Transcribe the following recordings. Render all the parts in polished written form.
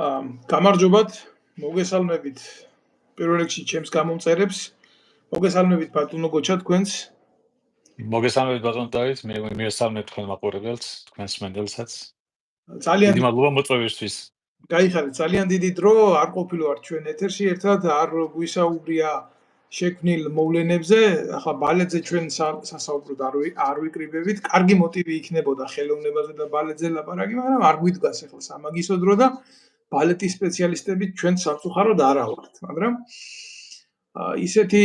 გამარჯობათ, მოგესალმებით პირველ რიგში ჩემს გამომწერებს. მოგესალმებით ბატონო გოჩა თქვენს. მოგესალმებით ბატონო დავით, მე მიესალმებ თქვენ მაყურებელს, თქვენს მენდელსაც. ძალიან დიდი მადლობა მოწვევისთვის. გაიხარეთ, ძალიან დიდი დრო არ ყოფილვართ ჩვენ ეთერში, ერთად არ გვისაუბრია შექმნილ მოვლენებზე. ახლა ბალეტზე ჩვენ სასაუბროდ არ ვიკრიბებით. კარგი მოტივი იქნებოდა ხელოვნებაზე და ბალეტზე ლაპარაკი, მაგრამ არ გვიდგას ახლა სამაგისო დრო და ბალეტის სპეციალისტები ჩვენ სამწუხაროდ არა ვართ, მაგრამ ისეთი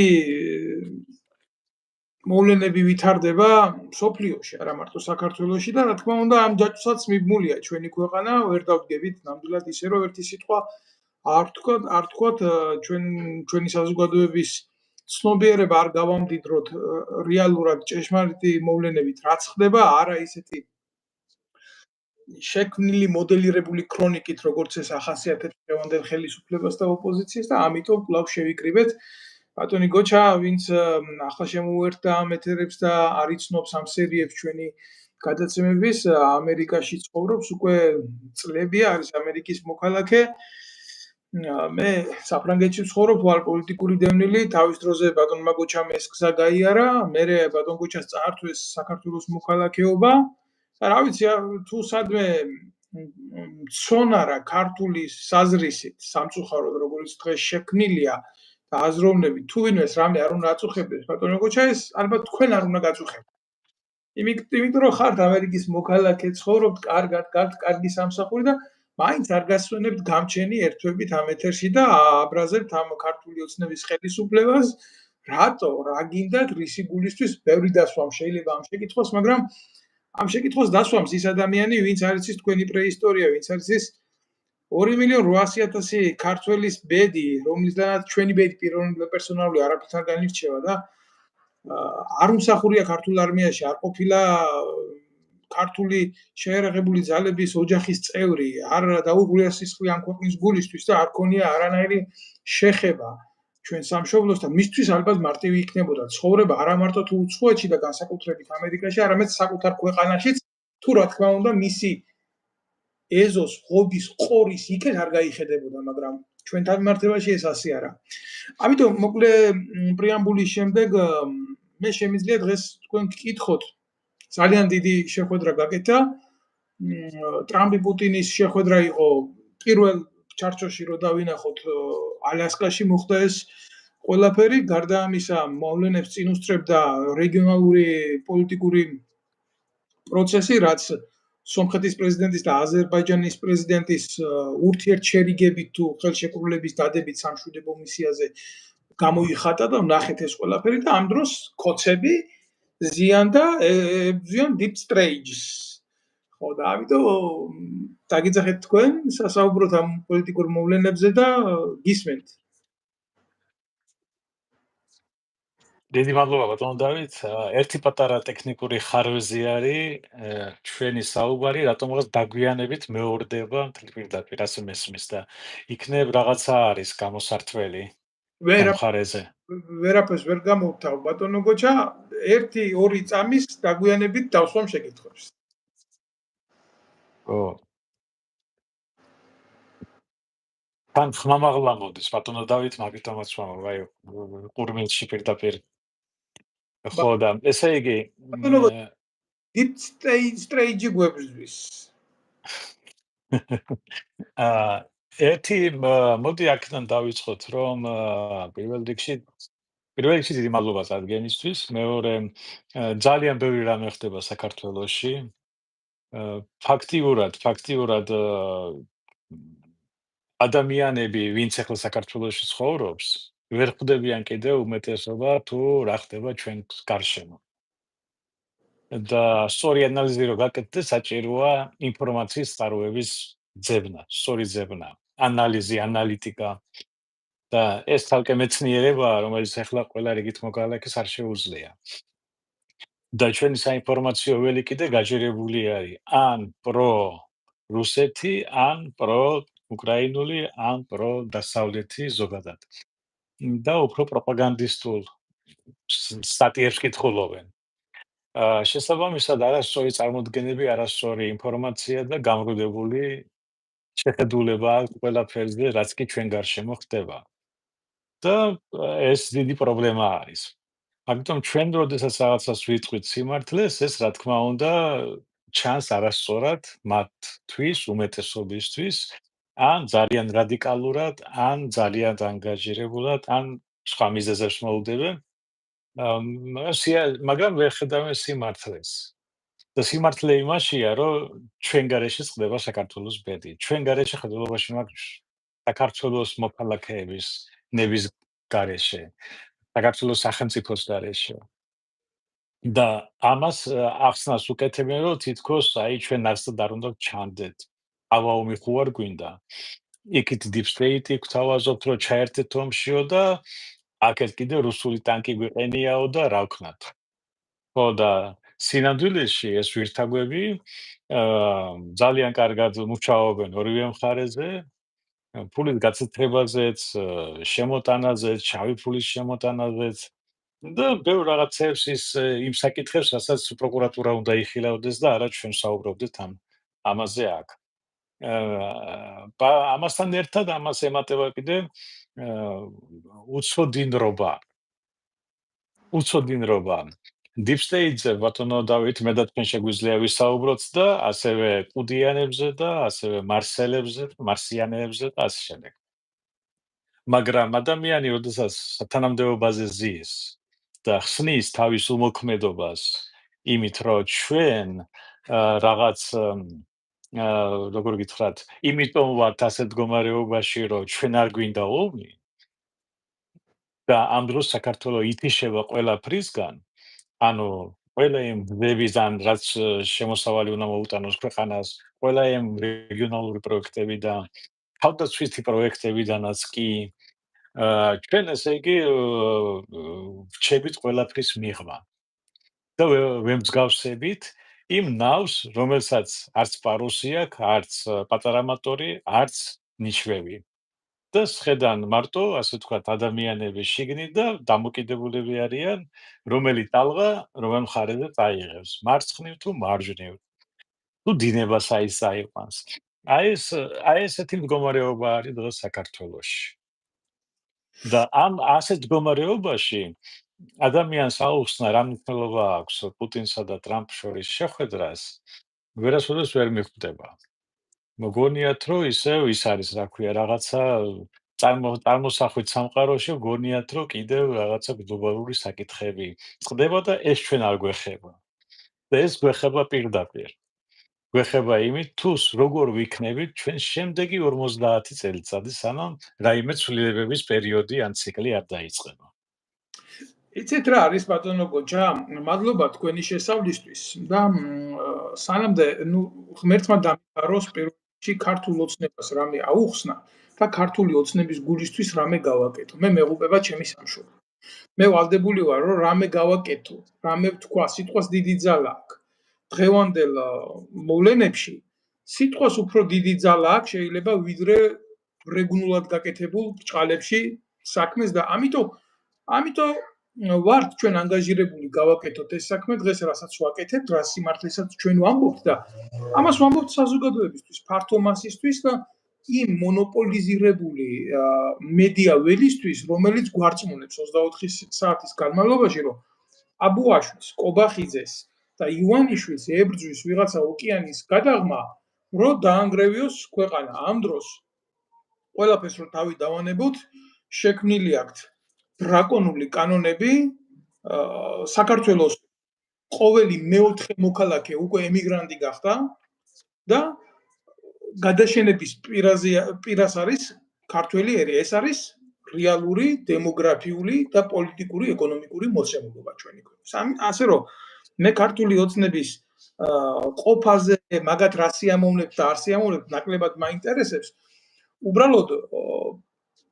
მოვლენები ვითარდება სოფლიოში, არა მარტო საქართველოში და რა თქმა უნდა ამ ჯაჭვსაც მიბმულია ჩვენი ქვეყანა, ვერ დავდგებით ნამდვილად ისე რომ ერთი სიტყვა არ თქვათ ჩვენი საზოგადოების ცნობიერება არ გავამდიდროთ რეალურად ჭეშმარიტი მოვლენებით რაც ხდება, არა ისეთი შექმნილი მოდელირებული ქრონიკით, როგორც ეს ახასიათებს დღევანდელ ხელისუფლებას და ოპოზიციას და ამიტომ კვლავ შევიკრიბეთ ბატონი გოჩა, ვინც ახლა შემოუერთდა ამ ეთერებს და არ იცნობს ამ სერიებს ჩვენი გადაცემების, ამერიკაში ცხოვრობს უკვე წლებია, არის ამერიკის მოქალაქე. მე საფრანგეთში ვცხოვრობ, ვარ პოლიტიკური დევნილი, თავის დროზე ბატონმა გოჩამ ეს გზა გაიარა, მერე ბატონ გოჩას წაართვეს საქართველოს მოქალაქეობა. რა ვიცი, თუ სადმე ცონარა ქართული საზრისით, სამწუხაროდ როგორც დღეს შექმნილია და აზროვნები თუ ვინმეს რამე არ უნდა აწუხებდეს ბატონო გოჩა, ეს ალბათ თქვენ არ უნდა გაწუხებდეს. იმიტომ რომ ხართ ამერიკის მოქალაქე, ცხოვრობთ კარგად, კარგი სამსახური და მაინც არ გასვენებთ გამჩენი ერთვებით ამ ეთერში და აბრაზებთ ამ ქართული ოცნების ხელისუფლებას. რატო? რა გინდათ რისი გულისთვის? ბევრი დასვამ შეიძლება ამ შეკითხვას, მაგრამ ამ შეკითხვას დასვამს ის ადამიანი, ვინც არის ის თქვენი პრეისტორია, ვინც არის ის 2.800.000 ქართველის ბედი, რომლისგანაც ჩვენი ბედი პიროვნული პერსონალური არაფრით არ განირჩევა და არ უმსახურია ქართულ არმიაში, არ ყოფილა ქართული შეერაღებული ძალების ოჯახის წევრი, არ დაუღრია სისხლი ამ ქვეყნის გულისთვის და არ ქონია არანაირი შეხება ჩვენ სამშობლოსთან. მისთვის ალბათ მარტივი იქნებოდა ცხოვრება არა მარტო თუ უცხოეთში და განსაკუთრებით ამერიკაში, არამედ საკუთარ ქვეყანაშიც, თუ რა თქმა უნდა მისი ეზოს, ღობის, ყორის იქეთ არ გაიხედებოდა, მაგრამ ჩვენთან მიმართებაში ეს ასე არა. ამიტომ მოკლე პრეამბულის შემდეგ მე შემიძლია დღეს თქვენ გკითხოთ. ძალიან დიდი შეხვედრა გაკეთა. ტრამპი პუტინის შეხვედრა იყო პირველ ჩარჩოში რო დავინახოთ ალასკაში მოხდა ეს ყველაფერი, გარდა ამისა მოვლენებს წინ უსწრებდა რეგიონალური პოლიტიკური პროცესი, რაც სომხეთის პრეზიდენტის და აზერბაიჯანის პრეზიდენტის ურთიერთშერიგებით თუ ხელშეკრულების დადებით სამშვიდობო მისიაზე გამოიხატა და ნახეთ ეს ყველაფერი და ამ დროს კოცები ზიანდა deep states. ხო და ამიტომ დაგიძახეთ თქვენ სასაუბროთ ამ პოლიტიკურ მოვლენებზე და გისმენთ. დიდი მადლობა ბატონო დავით. ერთი პატარა ტექნიკური ხარვეზი არის ჩვენი საუბარი, რატომღაც დაგვიანებით მეორდება პირდაპირ ასე მესმის და იქნებ რაღაცა არის გამოსართველი მხარეზე. ვერაფერს ვერ გამოვთავ ბატონო გოჩა, 1-2 წამის დაგვიანებით დავსვამ შეკითხვებს. ო თან ხმამაღლა მოდის ბატონო დავით, მაგიტომაც ვამბობ, აი ყურმილში პირდაპირ. ხო და ესე იგი deep stage გვებზვის. ერთი მოდი აქედან დავიწყოთ, რომ პირველ რიგში დიდი მადლობა წარდგენისთვის, მეორე ძალიან ბევრი რამე ხდება საქართველოში. ფაქტიურად ადამიანები, ვინც ახლა საქართველოში ცხოვრობს, ვერ ხვდებიან კიდევ უმეტესობა თუ რა ხდება ჩვენ გარშემო. და სწორი ანალიზი რო გაკეთდეს, საჭიროა ინფორმაციის წყაროების ძებნა, სწორი ძებნა, ანალიზი, ანალიტიკა და ეს თალკე მეცნიერებაა, რომელიც ახლა ყველა რიგით მოქალაქეს არ შეუძლია. და ჩვენი საინფორმაციო ველი კიდე გაჯერებული არის ან პრო რუსეთი, ან პრო უკრაინული, ან პრო დასავლეთი ზოგადად. და უფრო პროპაგანდისტულ სტატიებს კითხულობენ. შესაბამისად არასწორი წარმოდგენები, არასწორი ინფორმაცია და გამრუდებული შეხედულება აქვს ყველაფერზე, რაც კი ჩვენ გარშემო ხდება. და ეს დიდი პრობლემა არის. ამიტომ ჩვენ როდესაც რაღაცას ვიტყვით სიმართლეს, ეს რა თქმა უნდა ჩანს არასწორად მათთვის, უმეტესობისთვის, ან ძალიან რადიკალურად, ან ძალიან ანგაჟირებულად, ან სხვა მიზეზებს მოუდებენ. მაგრამ ვერ ხედავენ სიმართლეს. და სიმართლე იმაშია, რომ ჩვენ გარეშე ხდება საქართველოს ბედი. ჩვენ გარეშე ხედულობაში მაქვს საქართველოს მოქალაქეების ნების გარეშე, საქართველოს სახელმწიფოს გარეშე. და ამას ახსნას უკეთებენ, რომ თითქოს ჩვენ არცად არ უნდა ჩანდეთ. ავაუმი ხო არ გვინდა. იქით deep state გვთავაზობთ, რომ ჩაერთეთ ომშიო და აქეთ კიდე რუსული ტანკი გვიყენიაო და რა ვქნათ. ხო და სინამდვილეში ეს ვირთაგვები ძალიან კარგად მუშაობენ ორივე მხარეზე, ფულის გაცეცხლებაზეც, შემოტანაზეც, შავი ფულის შემოტანაზეც და ბევრ რაღაცებს იმ საკითხებს, რასაც პროკურატურა უნდა იხილავდეს და არა ჩვენ საუბრობდით ამაზე აქ. ამასთან ერთად ამას ემატება კიდე უცოდინრობა. Deep State-ზე ბატონო დავით, მე და თქვენ შეგვიძლია ვისაუბროთ და ასევე კუდიანებზე და ასევე მარსიანებზე და ასე შემდეგ. მაგრამ ადამიანი, როდესაც სათანამდებობაზე ზის და ხსნის თავის უმოქმედობას იმით, რომ ჩვენ რაღაც როგორ გითხრათ, იმიტომ ვართ ასეთ მდგომარეობაში, რომ ჩვენ არ გვინდა ომი და ამ დროს საქართველო ითიშება ყველაფრისგან, ანუ ყველა იმ ბებიდან, რაც შემოსავალი უნდა მოუტანოს ქვეყანას, ყველა იმ რეგიონალური პროექტებიდან, თავდაცვითი პროექტებიდანაც კი ჩვენ ესე იგი ვჩებით ყველაფრის მიღმა და ვემსგავსებით იმ ნავს, რომელსაც არც პარუსი აქვს, არც პატარა მოტორი, არც ნიშვევი. და შედან მარტო, ასე ვთქვათ, ადამიანების შიგნით და დამოკიდებულები არიან, რომელი ტალღა, რომელ მხარეზე წაიღებს, მარცხნივ თუ მარჯვნივ. თუ დინებას აიყვანს. აი ესეთი მდგომარეობა არის დღეს საქართველოში. და ამ ასეთ მდგომარეობაში ადამიანს აუხსნა რა მნიშვნელობა აქვს პუტინსა და ტრამპ შორის შეხვედრას, ვერასოდეს ვერ მიხვდება. მოგონიათ, რომ ისევ ის არის, რა ქვია, რაღაცა წარმოსახვით სამყაროში, გონიათ, რომ კიდევ რაღაცა გლობალური საკითხები ხდება და ეს ჩვენ არ გვეხება. და ეს გვეხება პირდაპირ. გვეხება იმით, თუ როგორ ვიქნებით ჩვენ შემდეგი 50 წელიწადი, სანამ რაიმე ცვლილებების პერიოდი ან ციკლი არ დაიწყება. იცით რა არის ბატონო გოჯა? მადლობა თქვენი შესავლისთვის და სანამდე ღმერთმა დამიფაროს პირველში ქართულ ოცნებას რამე აუხსნა და ქართული ოცნების გულისთვის რამე გავაკეთო. მე მეღუპება ჩემი სამშობლო. მე ვალდებული ვარ, რომ რამე გავაკეთო, რამე ვთქვა, სიტყვას დიდი ძალა აქვს. დღევანდელ მოვლენებში სიტყვას უფრო დიდი ძალა აქვს შეიძლება ვიდრე რეგულულად გაკეთებულ ბრჭყალებში საქმეს და ამიტომ ვართ ჩვენ ანგაჟირებული გავაკეთოთ ეს საქმე დღეს რასაც ვაკეთებთ, რა სიმართლესაც ჩვენ ვამბობთ და ამას ვამბობთ საზოგადოებისთვის, ფართო მასისთვის და იმ მონოპოლიზირებული მედია ველისთვის, რომელიც გვარწმუნებს 24 საათის განმავლობაში, რომ აბუაშვილს, კობახიძეს და ივანიშვილს ებრძვის ვიღაცა ოკეანის გადაღმა, რომ დაანგრევიოს ქვეყანა. ამ დროს ყველაფერს რომ თავი დავანებოთ, შექმნილი აქვთ დრაკონული კანონები, საქართველოს ყოველი მეოთხე მოქალაქე უკვე ემიგრანტი გახდა და გადაშენების პირას არის ქართველი ერი. ეს არის რეალური დემოგრაფიული და პოლიტიკური, ეკონომიკური მოცემულობა ჩვენი ქვეყნის. ასე რომ მე ქართული ოცნების ყოფაზე, მაგათ რა სიამოვნებთ და არ სიამოვნებთ, ნაკლებად მაინტერესებს. უბრალოდ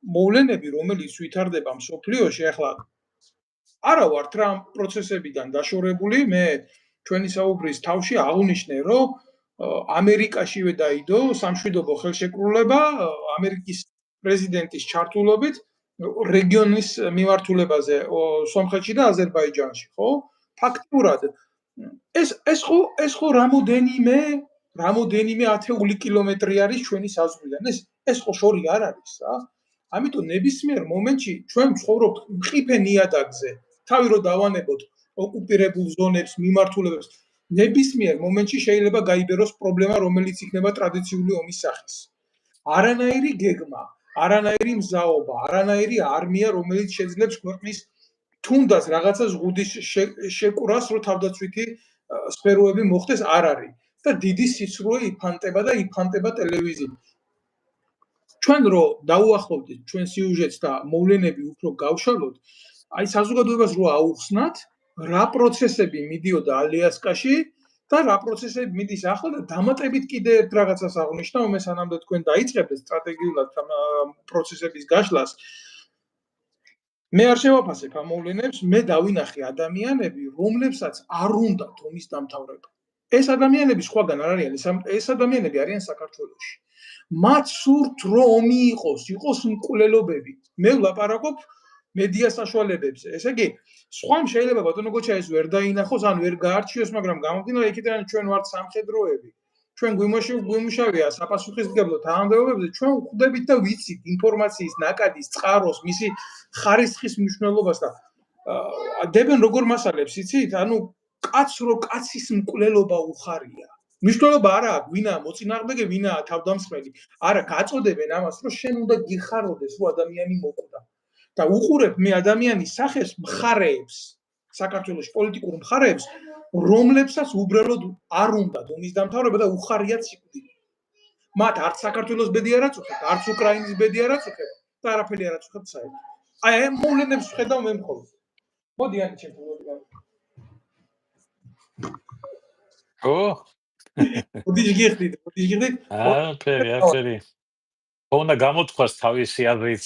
მოვლენები, რომელიც ვითარდება მსოფლიოში, ახლა არა ვართ რა პროცესებიდან დაშორებული, მე ჩვენი საუბრის თავში აღნიშნე, რომ ამერიკაშივე დაიდო სამშვიდობო ხელშეკრულება ამერიკის პრეზიდენტის ჩართულობით რეგიონის მიმართულებაზე სომხეთში და აზერბაიჯანში, ხო? ფაქტურად ეს ხო რამოდენიმე რამოდენიმე ათეული კილომეტრი არის ჩვენი საზღვრიდან. ეს ხო შორი არ არის რა. ამიტომ ნებისმიერ მომენტში ჩვენ ვცხოვრობთ მყიფე ნიადაგზე. თავი რო დავანებოთ ოკუპირებულ ზონებს, მიმართულებებს, ნებისმიერ მომენტში შეიძლება გაიბეროს პრობლემა, რომელიც იქნება ტრადიციული ომის სახის. არანაირი გეგმა, არანაირი მზაობა, არანაირი არმია, რომელიც შეძლებს ქვეყნის თუნდაც რაღაცა ზღუდის შეკვრას, რომ თავდაცვითი სფეროები მოხდეს, არ არის. და დიდი სიცრუე იფანტება ტელევიზიით. ჩვენ რო დაუახლოვდით ჩვენ სიუჟეტს და მოვლენები უფრო გავშალოთ, აი საზოგადოებას რო აუხსნათ, რა პროცესები მიდიოდა ალიასკაში და რა პროცესები მიდის ახლა და დამატებით კიდე ერთ რაღაცას აღნიშნავ, მე სანამდე თქვენ დაიწყებთ სტრატეგიულად პროცესების გაშლას. მე არ შევაფასებ ამ მოვლენებს, მე დავინახე ადამიანები, რომლებსაც არ უნდათ ომის დამთავრება. ეს ადამიანები სხვაგან არ არიან, ეს ადამიანები არიან საქართველოში. მათ სურთ რომ ომი იყოს მკვლელობები. მე ვლაპარაკობ მედია საშუალებებზე. ესე იგი, სხვამ შეიძლება ბატონო გოჩა ეს ვერ დაინახოს, ან ვერ გაარჩიოს, მაგრამ გამომდინარე იქიდან ჩვენ ვართ სამხედროები. ჩვენ გვიმუშავია საპასუხისმგებლო თანამდებობებზე, ჩვენ ვხვდებით და ვიცით ინფორმაციის ნაკადის, წყაროს, მისი ხარისხის მნიშვნელობას და დებენ როგორ მასალებს, იცით? ანუ კაცის მკვლელობა უხარია. მნიშვნელობა არა აქვს, ვინაა მოწინააღმდეგე, ვინაა თავდამსხმელი. არა, გაწოდებენ ამას, რომ შენ უნდა გიხაროდეს, რომ ადამიანი მოკვდა. და უყურებ მე ადამიანის სახეს მხარეებს, საქართველოს პოლიტიკურ მხარეებს, რომლებსაც უბრალოდ არ უნდათ ომის დამთავრება და უხარიათ სიკვდილი. მათ არც საქართველოს ბედი არ აწუხებთ, არც უკრაინის ბედი არ აწუხებთ და არაფერი არ აწუხებთ საერთოდ. აი ამ მოვლენებს ვხედავ მე მხოლოდ. მოდი ანი ჩემთან. მოდი გიხდით. ფერი. უნდა გამოთქვას თავისი აზრიც.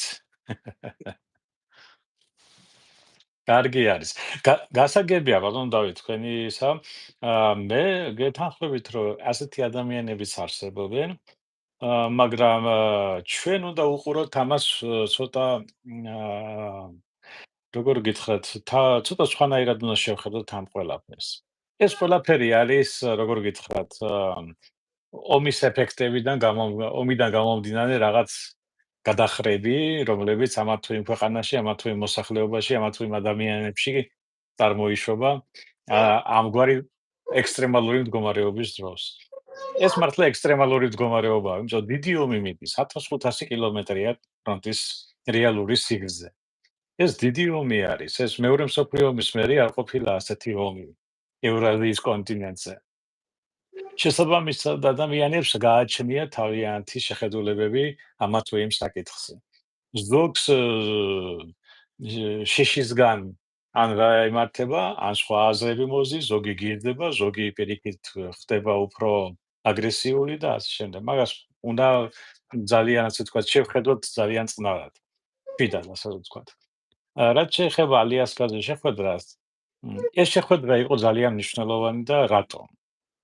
კარგი არის. გასაგებია ბატონო დავით თქვენი ისა. მე გეთანხმებით რომ ასეთი ადამიანებიც არსებობენ. მაგრამ ჩვენ უნდა უყუროთ ამას ცოტა როგორ გითხრათ, ცოტა სხვანაირად უნდა შევხედოთ ამ ყველაფერს. ეს ყველაფერი არის, როგორ გითხრათ, ომის ეფექტებიდან ომიდან გამომდინარე რაღაც გადახრები, რომლებიც ამა თუ იმ ქვეყანაში, ამა თუ იმ მოსახლეობაში, ამა თუ იმ ადამიანებში წარმოიშობა ამგვარი ექსტრემალური მდგომარეობის დროს. ეს მართლა ექსტრემალური მდგომარეობაა, იმიტომ დიდი ომი მიდის 1500 კილომეტრია ფრონტის რეალური სიგრძე. ეს დიდი ომი არის, ეს მეორე მსოფლიო ომის მერე არ ყოფილა ასეთი ომი ევრაზიის კონტინენტზე. შესაბამისად ადამიანებს გააჩნია თავიანთი შეხედულებები ამა თუ იმ საკითხზე. ზოგს შეშისგან ან რა იმართება, ან სხვა აზრები მოზის, ზოგი გირდება, ზოგი პირიქით ხდება უფრო აგრესიული და ასე შემდეგ. მაგას უნდა ძალიან ასე ვთქვათ, შევხედოთ ძალიან წყნარად. ფიდან ასე ვთქვათ. რაც შეეხება ალიასკაზე შეხვედრას, ეს შეხვედრა იყო ძალიან მნიშვნელოვანი და რატომ?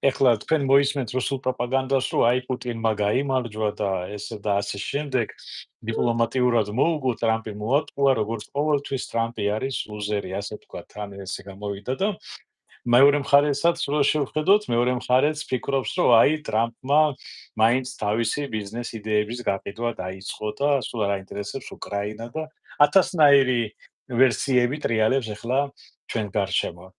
ეხლა თქვენ მოისმენთ რუსულ პროპაგანდას, რომ აი პუტინმა გაიმარჯვა და ესე და ასე შემდეგ, დიპლომატიურად მოუგო, ტრამპი მოატყუა, როგორც ყოველთვის ტრამპი არის ლუზერი, ასე ვთქვათ, ან ესე გამოვიდა და მეორე მხარესაც რო შევხედოთ, მეორე მხარეც ფიქრობს, რომ აი ტრამპმა მაინც თავისი ბიზნეს იდეების გაყიდვა დაიწყო და სულ არ აინტერესებს უკრაინა და 1000-ნაირი ვერსიები ტრიალებს ახლა ჩვენ გარშემო.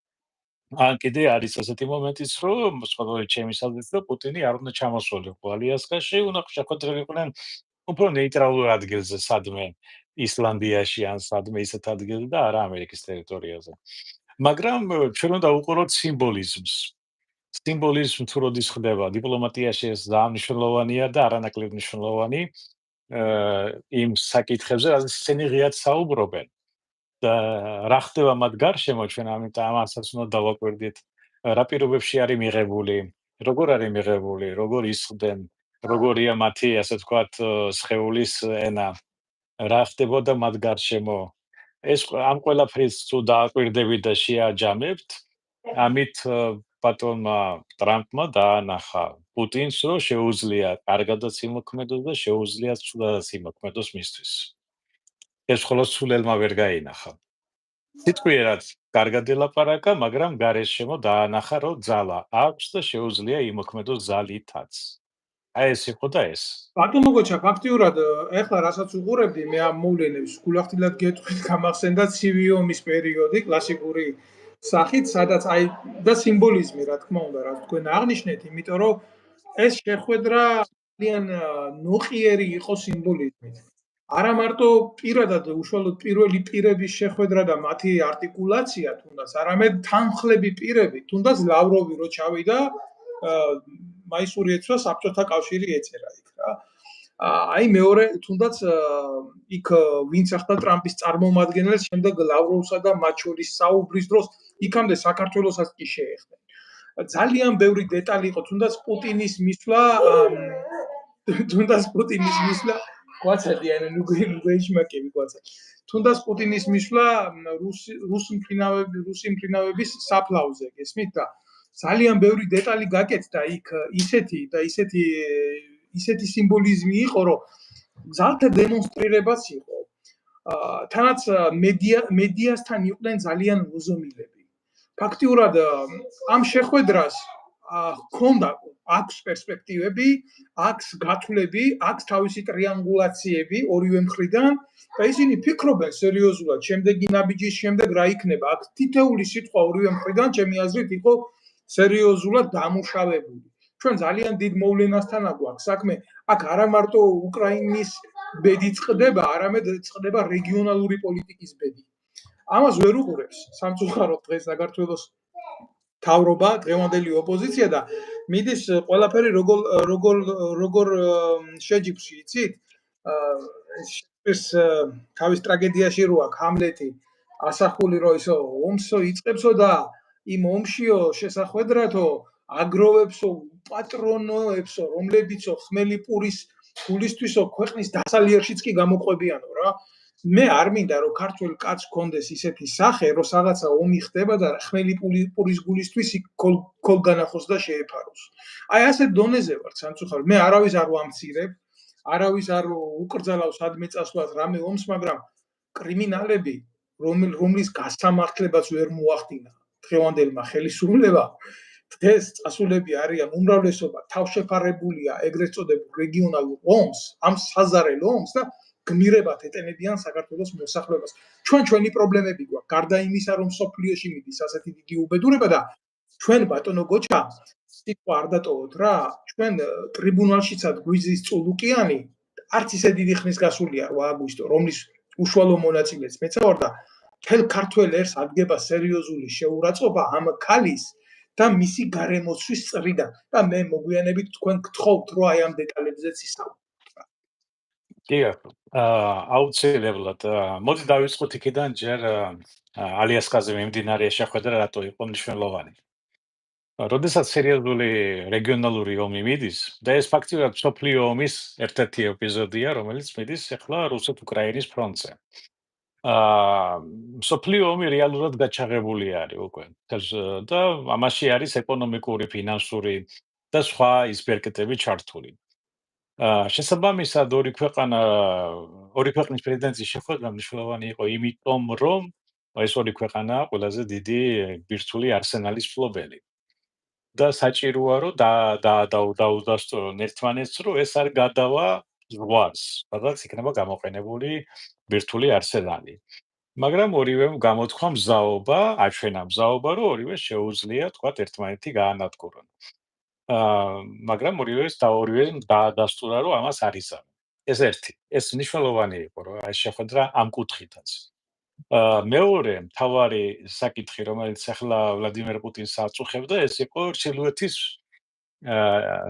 ან კიდე არის ასეთი მომენტიც, რომ სხვადასხვა ჩემის აზრით, რომ პუტინი არ უნდა ჩამოსულიყო ალიასკაში, უნდა შეხვედრილიყვნენ უფრო ნეიტრალურ ადგილზე, სადმე ისლანდიაში ან სადმე ისეთ ადგილზე და არა ამერიკის ტერიტორიაზე. მაგრამ ჩვენ უნდა ვუყუროთ სიმბოლიზმს. სიმბოლიზმი თუ როდის ხდება დიპლომატიაში ეს ძალიან მნიშვნელოვანია და არანაკლებ მნიშვნელოვანი იმ საკითხებზე, რაზეც ისინი ღიად საუბრობენ. და რა ხდება მათ გარშემო ჩვენ ამიტომ ამასაც უნდა დავაკვირდით რა პირობებში არის მიღებული, როგორ არის მიღებული, როგორ ისხდნენ, როგორია მათი ასე ვთქვათ სხეულის ენა, რა ხდებოდა მათ გარშემო. ეს ამ ყველაფერს თუ დააკვირდებით და შეაჯამებთ, ამით ბატონმა ტრამპმა დაანახა პუტინს, რომ შეუძლია კარგადაც იმოქმედოს და შეუძლია ცუდადაც იმოქმედოს მისთვის. ეს მხოლოდ სულელმა ვერ გაინახა. სიტყვიერად კარგად ელაპარაკა, მაგრამ გარეშემო დაანახა, რომ ძალა აქვს და შეუძლია იმოქმედოს ძალითაც. აი ეს იყო და ეს. ბატონო გოჩა, ფაქტიურად ეხლა რასაც უყურებდი, მე ამ მოვლენებს გულახდილად გეტყვით, გამახსენდა ცივი ომის პერიოდი, კლასიკური სახით, სადაც აი და სიმბოლიზმი, რა თქმა უნდა, რაც თქვენ აღნიშნეთ, იმიტომ რომ ეს შეხვედრა ძალიან ნოყიერი იყო სიმბოლიზმით. არა მარტო პირადად უშუალოდ პირველი პირების შეხვედრა და მათი არტიკულაცია თუნდაც, არამედ თანხლები პირები, თუნდაც ლავროვი რო ჩავიდა, მაისური ეცვა საბჭოთა კავშირი ეწერა იქ რა. აი მეორე თუნდაც იქ ვინც ახლა ტრამპის წარმომადგენელს შემდეგ ლავროვსა და მათ შორის საუბრის დროს იქამდე საქართველოსაც კი შეეხდნენ. ძალიან ბევრი დეტალი იყო, თუნდაც პუტინის მისვლა გვაცადი, ანუ გეიშმაკები გვაცადი. თუნდაც პუტინის მისვლა რუსი მფრინავების საფლავზე, გესმით და ძალიან ბევრი დეტალი გაკეთდა იქ ისეთი სიმბოლიზმი იყო, რომ ძალთა დემონსტრირებაც იყო. თანაც მედიასთან იყვნენ ძალიან ლოზომილები. ფაქტიურად ამ შეხვედრას ჰქონდა აქვს პერსპექტივები, აქვს გათვლები, აქვს თავისი ტრიანგულაციები ორივე მხრიდან და ისინი ფიქრობენ სერიოზულად შემდეგი ნაბიჯის შემდეგ რა იქნება. აქ თითეული სიტყვა ორივე მხრიდან ჩემი აზრით იყო სერიოზულად დამუშავებული. ჩვენ ძალიან დიდ მოვლენასთან აგვაქვს საქმე. აქ არა მარტო უკრაინის ბედი წყდება, არამედ წყდება რეგიონალური პოლიტიკის ბედი. ამას ვერ უყურებს სამწუხაროდ დღეს საქართველოს თავრობა, დღევანდელი ოპოზიცია და მიდის ყველაფერი როგორ შეჯიბრში, იცით? ეს თავის ტრაგედიაში რო აქვს ჰამლეტი ასახული, რომ ისო ომსო იწყებსო და იმ ომშიო შესახვედრათო აგროვებსო პატრონოებსო, რომლებიცო ხმელი პურის გულისთვისო ქვეყნის დასალიერშიც კი გამოყვებიანო რა. მე არ მინდა რომ ქართველ კაცს გქონდეს ისეთი სახე, რომ რაღაცა ომი ხდება და ხმელი პურის გულისთვის ქოლ განახოს და შეეფაროს. აი ასეთ დონეზე ვარ სამწუხაროდ. მე არავის არ ვამცირებ, არავის არ უკრძალავს ადმე წასვლას რამე ომს, მაგრამ კრიმინალები, რომლის გასამართლებაც ვერ მოახდინა დღევანდელმა ხელისუფლებამ, დღეს წასულები არიან უმრავლესობა თავშეფარებულია ეგრეთ წოდებულ რეგიონალურ ომს, ამ საზარელ ომს და გმირებად ეტენებიან საქართველოს მოსახლეობას. ჩვენი პრობლემები გვაქვს. გარდა იმისა, რომ სოფლიოში მიდის ასეთი დიდი უბედურება და ჩვენ ბატონო გოჩა, სიტყვა არ დატოვოთ რა, ჩვენ ტრიბუნალშიცად გვიზის წულუკიანი, არც ისე დიდი ხნის გასულია 8 აგვისტო, რომლის უშუალო მონაწილეც მეც ვარ და მთელ ქართველ ერს ადგება სერიოზული შეურაცხყოფა ამ ქალის და მისი გარემოცვის წრიდან და მე მოგვიანებით თქვენ გთხოვთ, რომ აი ამ დეტალებზეც ისაუბროთ. აუცილებლად. მოდი დავიწყოთ იქიდან ჯერ ალიასკაზე მიმდინარე შეხვედრა რატო იყო მნიშვნელოვანი. როდესაც სერიოზული რეგიონალური ომი მიდის და ეს ფაქტიურად მსოფლიო ომის ერთ-ერთი ეპიზოდია, რომელიც მიდის ახლა რუსეთ-უკრაინის ფრონტზე. მსოფლიო ომი რეალურად გაჩაღებული არის უკვე და ამაში არის ეკონომიკური, ფინანსური და სხვა ისბერკეტები ჩართული. შესაბამისად ორი ქვეყნის პრეზიდენტის შეხვედრა მნიშვნელოვანი იყო იმიტომ, რომ ეს ორი ქვეყანა ყველაზე დიდი ბირთვული არსენალის მფლობელი. და საჭიროა რომ დაუდასტურონ ერთმანეთს, რომ ეს არ გადავა ზღვას, სადაც იქნება გამოყენებული ბირთვული არსენალი. მაგრამ ორივემ გამოთქვა მზაობა, აჩვენა მზაობა, რომ ორივე შეუძლია თქვათ ერთმანეთი გაანადგურონ. მაგრამ ორივე დაადასტურა, რომ ამას არ იზამენ. ეს ერთი. ეს მნიშვნელოვანი იყო, რომ ეს შეხვედრა ამ კუთხითაც. მეორე მთავარი საკითხი, რომელიც ახლა ვლადიმერ პუტინს აწუხებდა, ეს იყო ჩრდილოეთის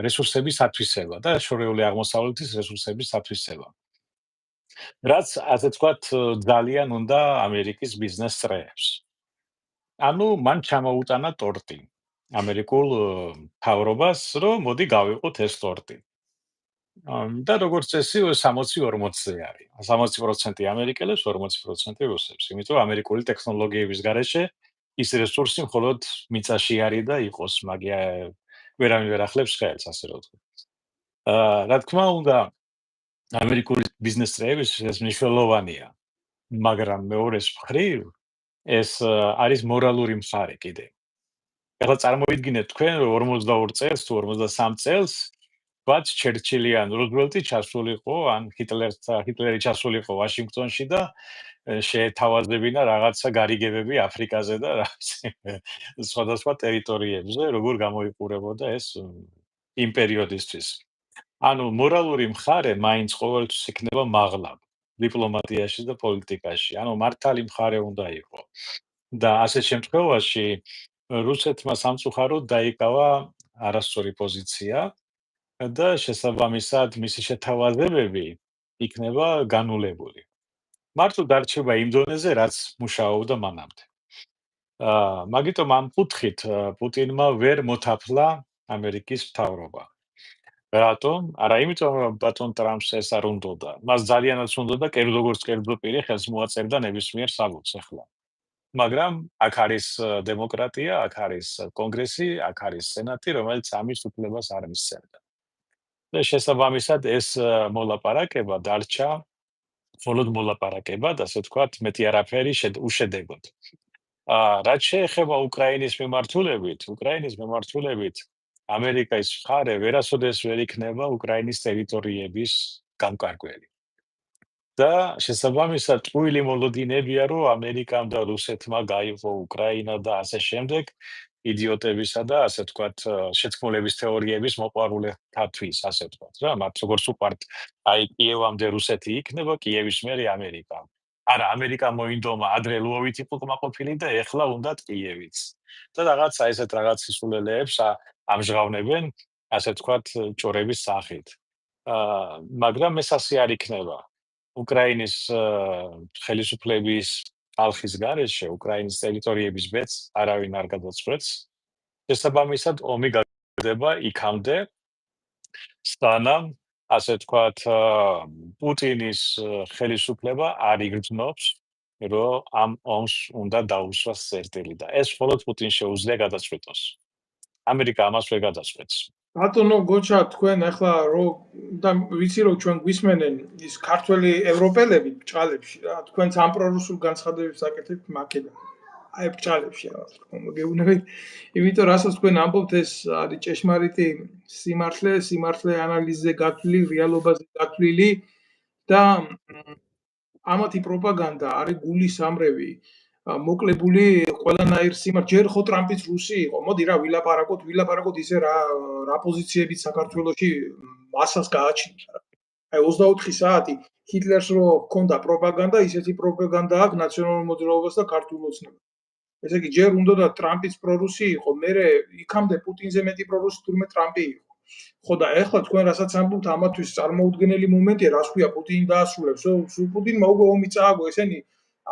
რესურსების ათვისება და შორეული აღმოსავლეთის რესურსების ათვისება. რაც ასე ვთქვათ, ძალიან უნდა ამერიკის ბიზნეს წრეებს. ანუ მან ჩამოუტანა ტორტი ამერიკულ მთავრობას, რომ მოდი გავიყოთ ეს ტორტი. და როგორც წესი 60-40-ზე არის. 60% ამერიკელებს, 40% რუსებს. იმიტომ ამერიკული ტექნოლოგიების გარეშე ის რესურსი მხოლოდ მიწაში არის და იყოს, მაგრამ ვერავინ ვერ ახლებს ხელს, ასე რომ ვთქვი. რა თქმა უნდა, ამერიკული ბიზნეს წრეების ეს მნიშვნელოვანია. მაგრამ მეორეს მხრივ ეს არის მორალური მხარე კიდე. ეხლა წარმოიდგინეთ თქვენ 42 წელს თუ 43 წელს ვთქვათ ჩერჩილი ან რუზველტი ჩასულიყო ან ჰიტლერი ჩასულიყო ვაშინგტონში და შეეთავაზებინა რაღაცა გარიგებები აფრიკაზე და სხვადასხვა ტერიტორიებზე, როგორ გამოიყურებოდა ეს იმ პერიოდისთვის. ანუ მორალური მხარე მაინც ყოველთვის იქნება მაღლა დიპლომატიაში და პოლიტიკაში. ანუ მართალი მხარე უნდა იყო. და ასეთ შემთხვევაში რუსეთმა სამწუხაროდ დაიკავა არასწორი პოზიცია და შესაბამისად მისი შეთავაზებები იქნება განულებული. მარტო დარჩება იმ დონეზე, რაც მუშაობდა მანამდე. მაგიტომ ამ კუთხით პუტინმა ვერ მოთაფლა ამერიკის მთავრობა. რატომ? არა იმიტომ, რომ ბატონ ტრამპს ეს არ უნდოდა. მას ძალიანაც უნდოდა, როგორც კერძო პირი ხელს მოაწერდა ნებისმიერ საბუთს ახლა. მაგრამ აქ არის დემოკრატია, აქ არის კონგრესი, აქ არის სენატი, რომელიც ამის უფლებას არ მისცემდა. და შესაბამისად ეს მოლაპარაკება დარჩა მხოლოდ მოლაპარაკებად, ასე ვთქვათ, მეტი არაფერი უშედეგოდ. რაც შეეხება უკრაინის მიმართულებით, ამერიკის მხარე ვერასოდეს ვერ იქნება უკრაინის ტერიტორიების გამკარგველი. და შესაბამისად ტყუილი მოლოდინებია, რომ ამერიკამ და რუსეთმა გაიღო უკრაინა და ასე შემდეგ იდიოტებისა და ასე ვთქვათ შეთქმულების თეორიების მოყვარულებთათვის, ასე ვთქვათ რა, მათ როგორც უყვართ აი კიევამდე რუსეთი იქნება, კიევის მერე ამერიკა. არა, ამერიკა მოინდომა ადრე ლვოვით იყო კმაყოფილი და ეხლა უნდათ კიევიც. და რაღაცა ესეთ რაღაც სისულელეებს ამჟღავნებენ, ასე ვთქვათ, ჭორების სახით. მაგრამ ეს ასე არ იქნება. უკრაინის ხელისუფლების ალხის გარეშე, უკრაინის ტერიტორიების ბედს არავინ არ გადაწყვეტს. შესაბამისად, ომი გაგრძელდება იქამდე, სანამ, ასე ვთქვათ, პუტინის ხელისუფლება არ იგრძნობს, რომ ამ ომს უნდა დაუსვას წერტილი და ეს მხოლოდ პუტინს შეუძლია გადაწყვეტოს. ამერიკა ამას ვერ გადაწყვეტს. ბატონო გოჩა, თქვენ ახლა და ვიცი რომ ჩვენ გვისმენენ ის ქართველი ევროპელები ბჭყალებში რა, თქვენ ამ პრორუსულ განცხადებებს აკეთებთ მაკედან. აი ბჭყალებში რა, მოგეუბნებით, იმიტომ რასაც თქვენ ამბობთ ეს არის ჭეშმარიტი სიმართლე ანალიზზე გათვლილი, რეალობაზე გათვლილი და ამათი პროპაგანდა არის გულისამრევი. მოკლებული ყველანაირ სიმართლე ჯერ ხო ტრამპიც რუსი იყო. მოდი რა ვილაპარაკოთ ისე რა პოზიციებით საქართველოში მასას გააჩნია. აი 24 საათი ჰიტლერს რო ჰქონდა პროპაგანდა, ისეთი პროპაგანდა აქვს ნაციონალურ მოძრაობას და ქართულ ოცნებას. ესე იგი ჯერ უნდა ტრამპიც პრორუსი იყო, მერე იქამდე პუტინზე მეტი პრორუსი თურმე ტრამპი იყო. ხო და ეხლა თქვენ რასაც ამბობთ, ამათვის წარმოუდგენელი მომენტია, რას ქვია პუტინი დაასრულებს, სულ პუტინმა უკვე ომი წააგო, ესენი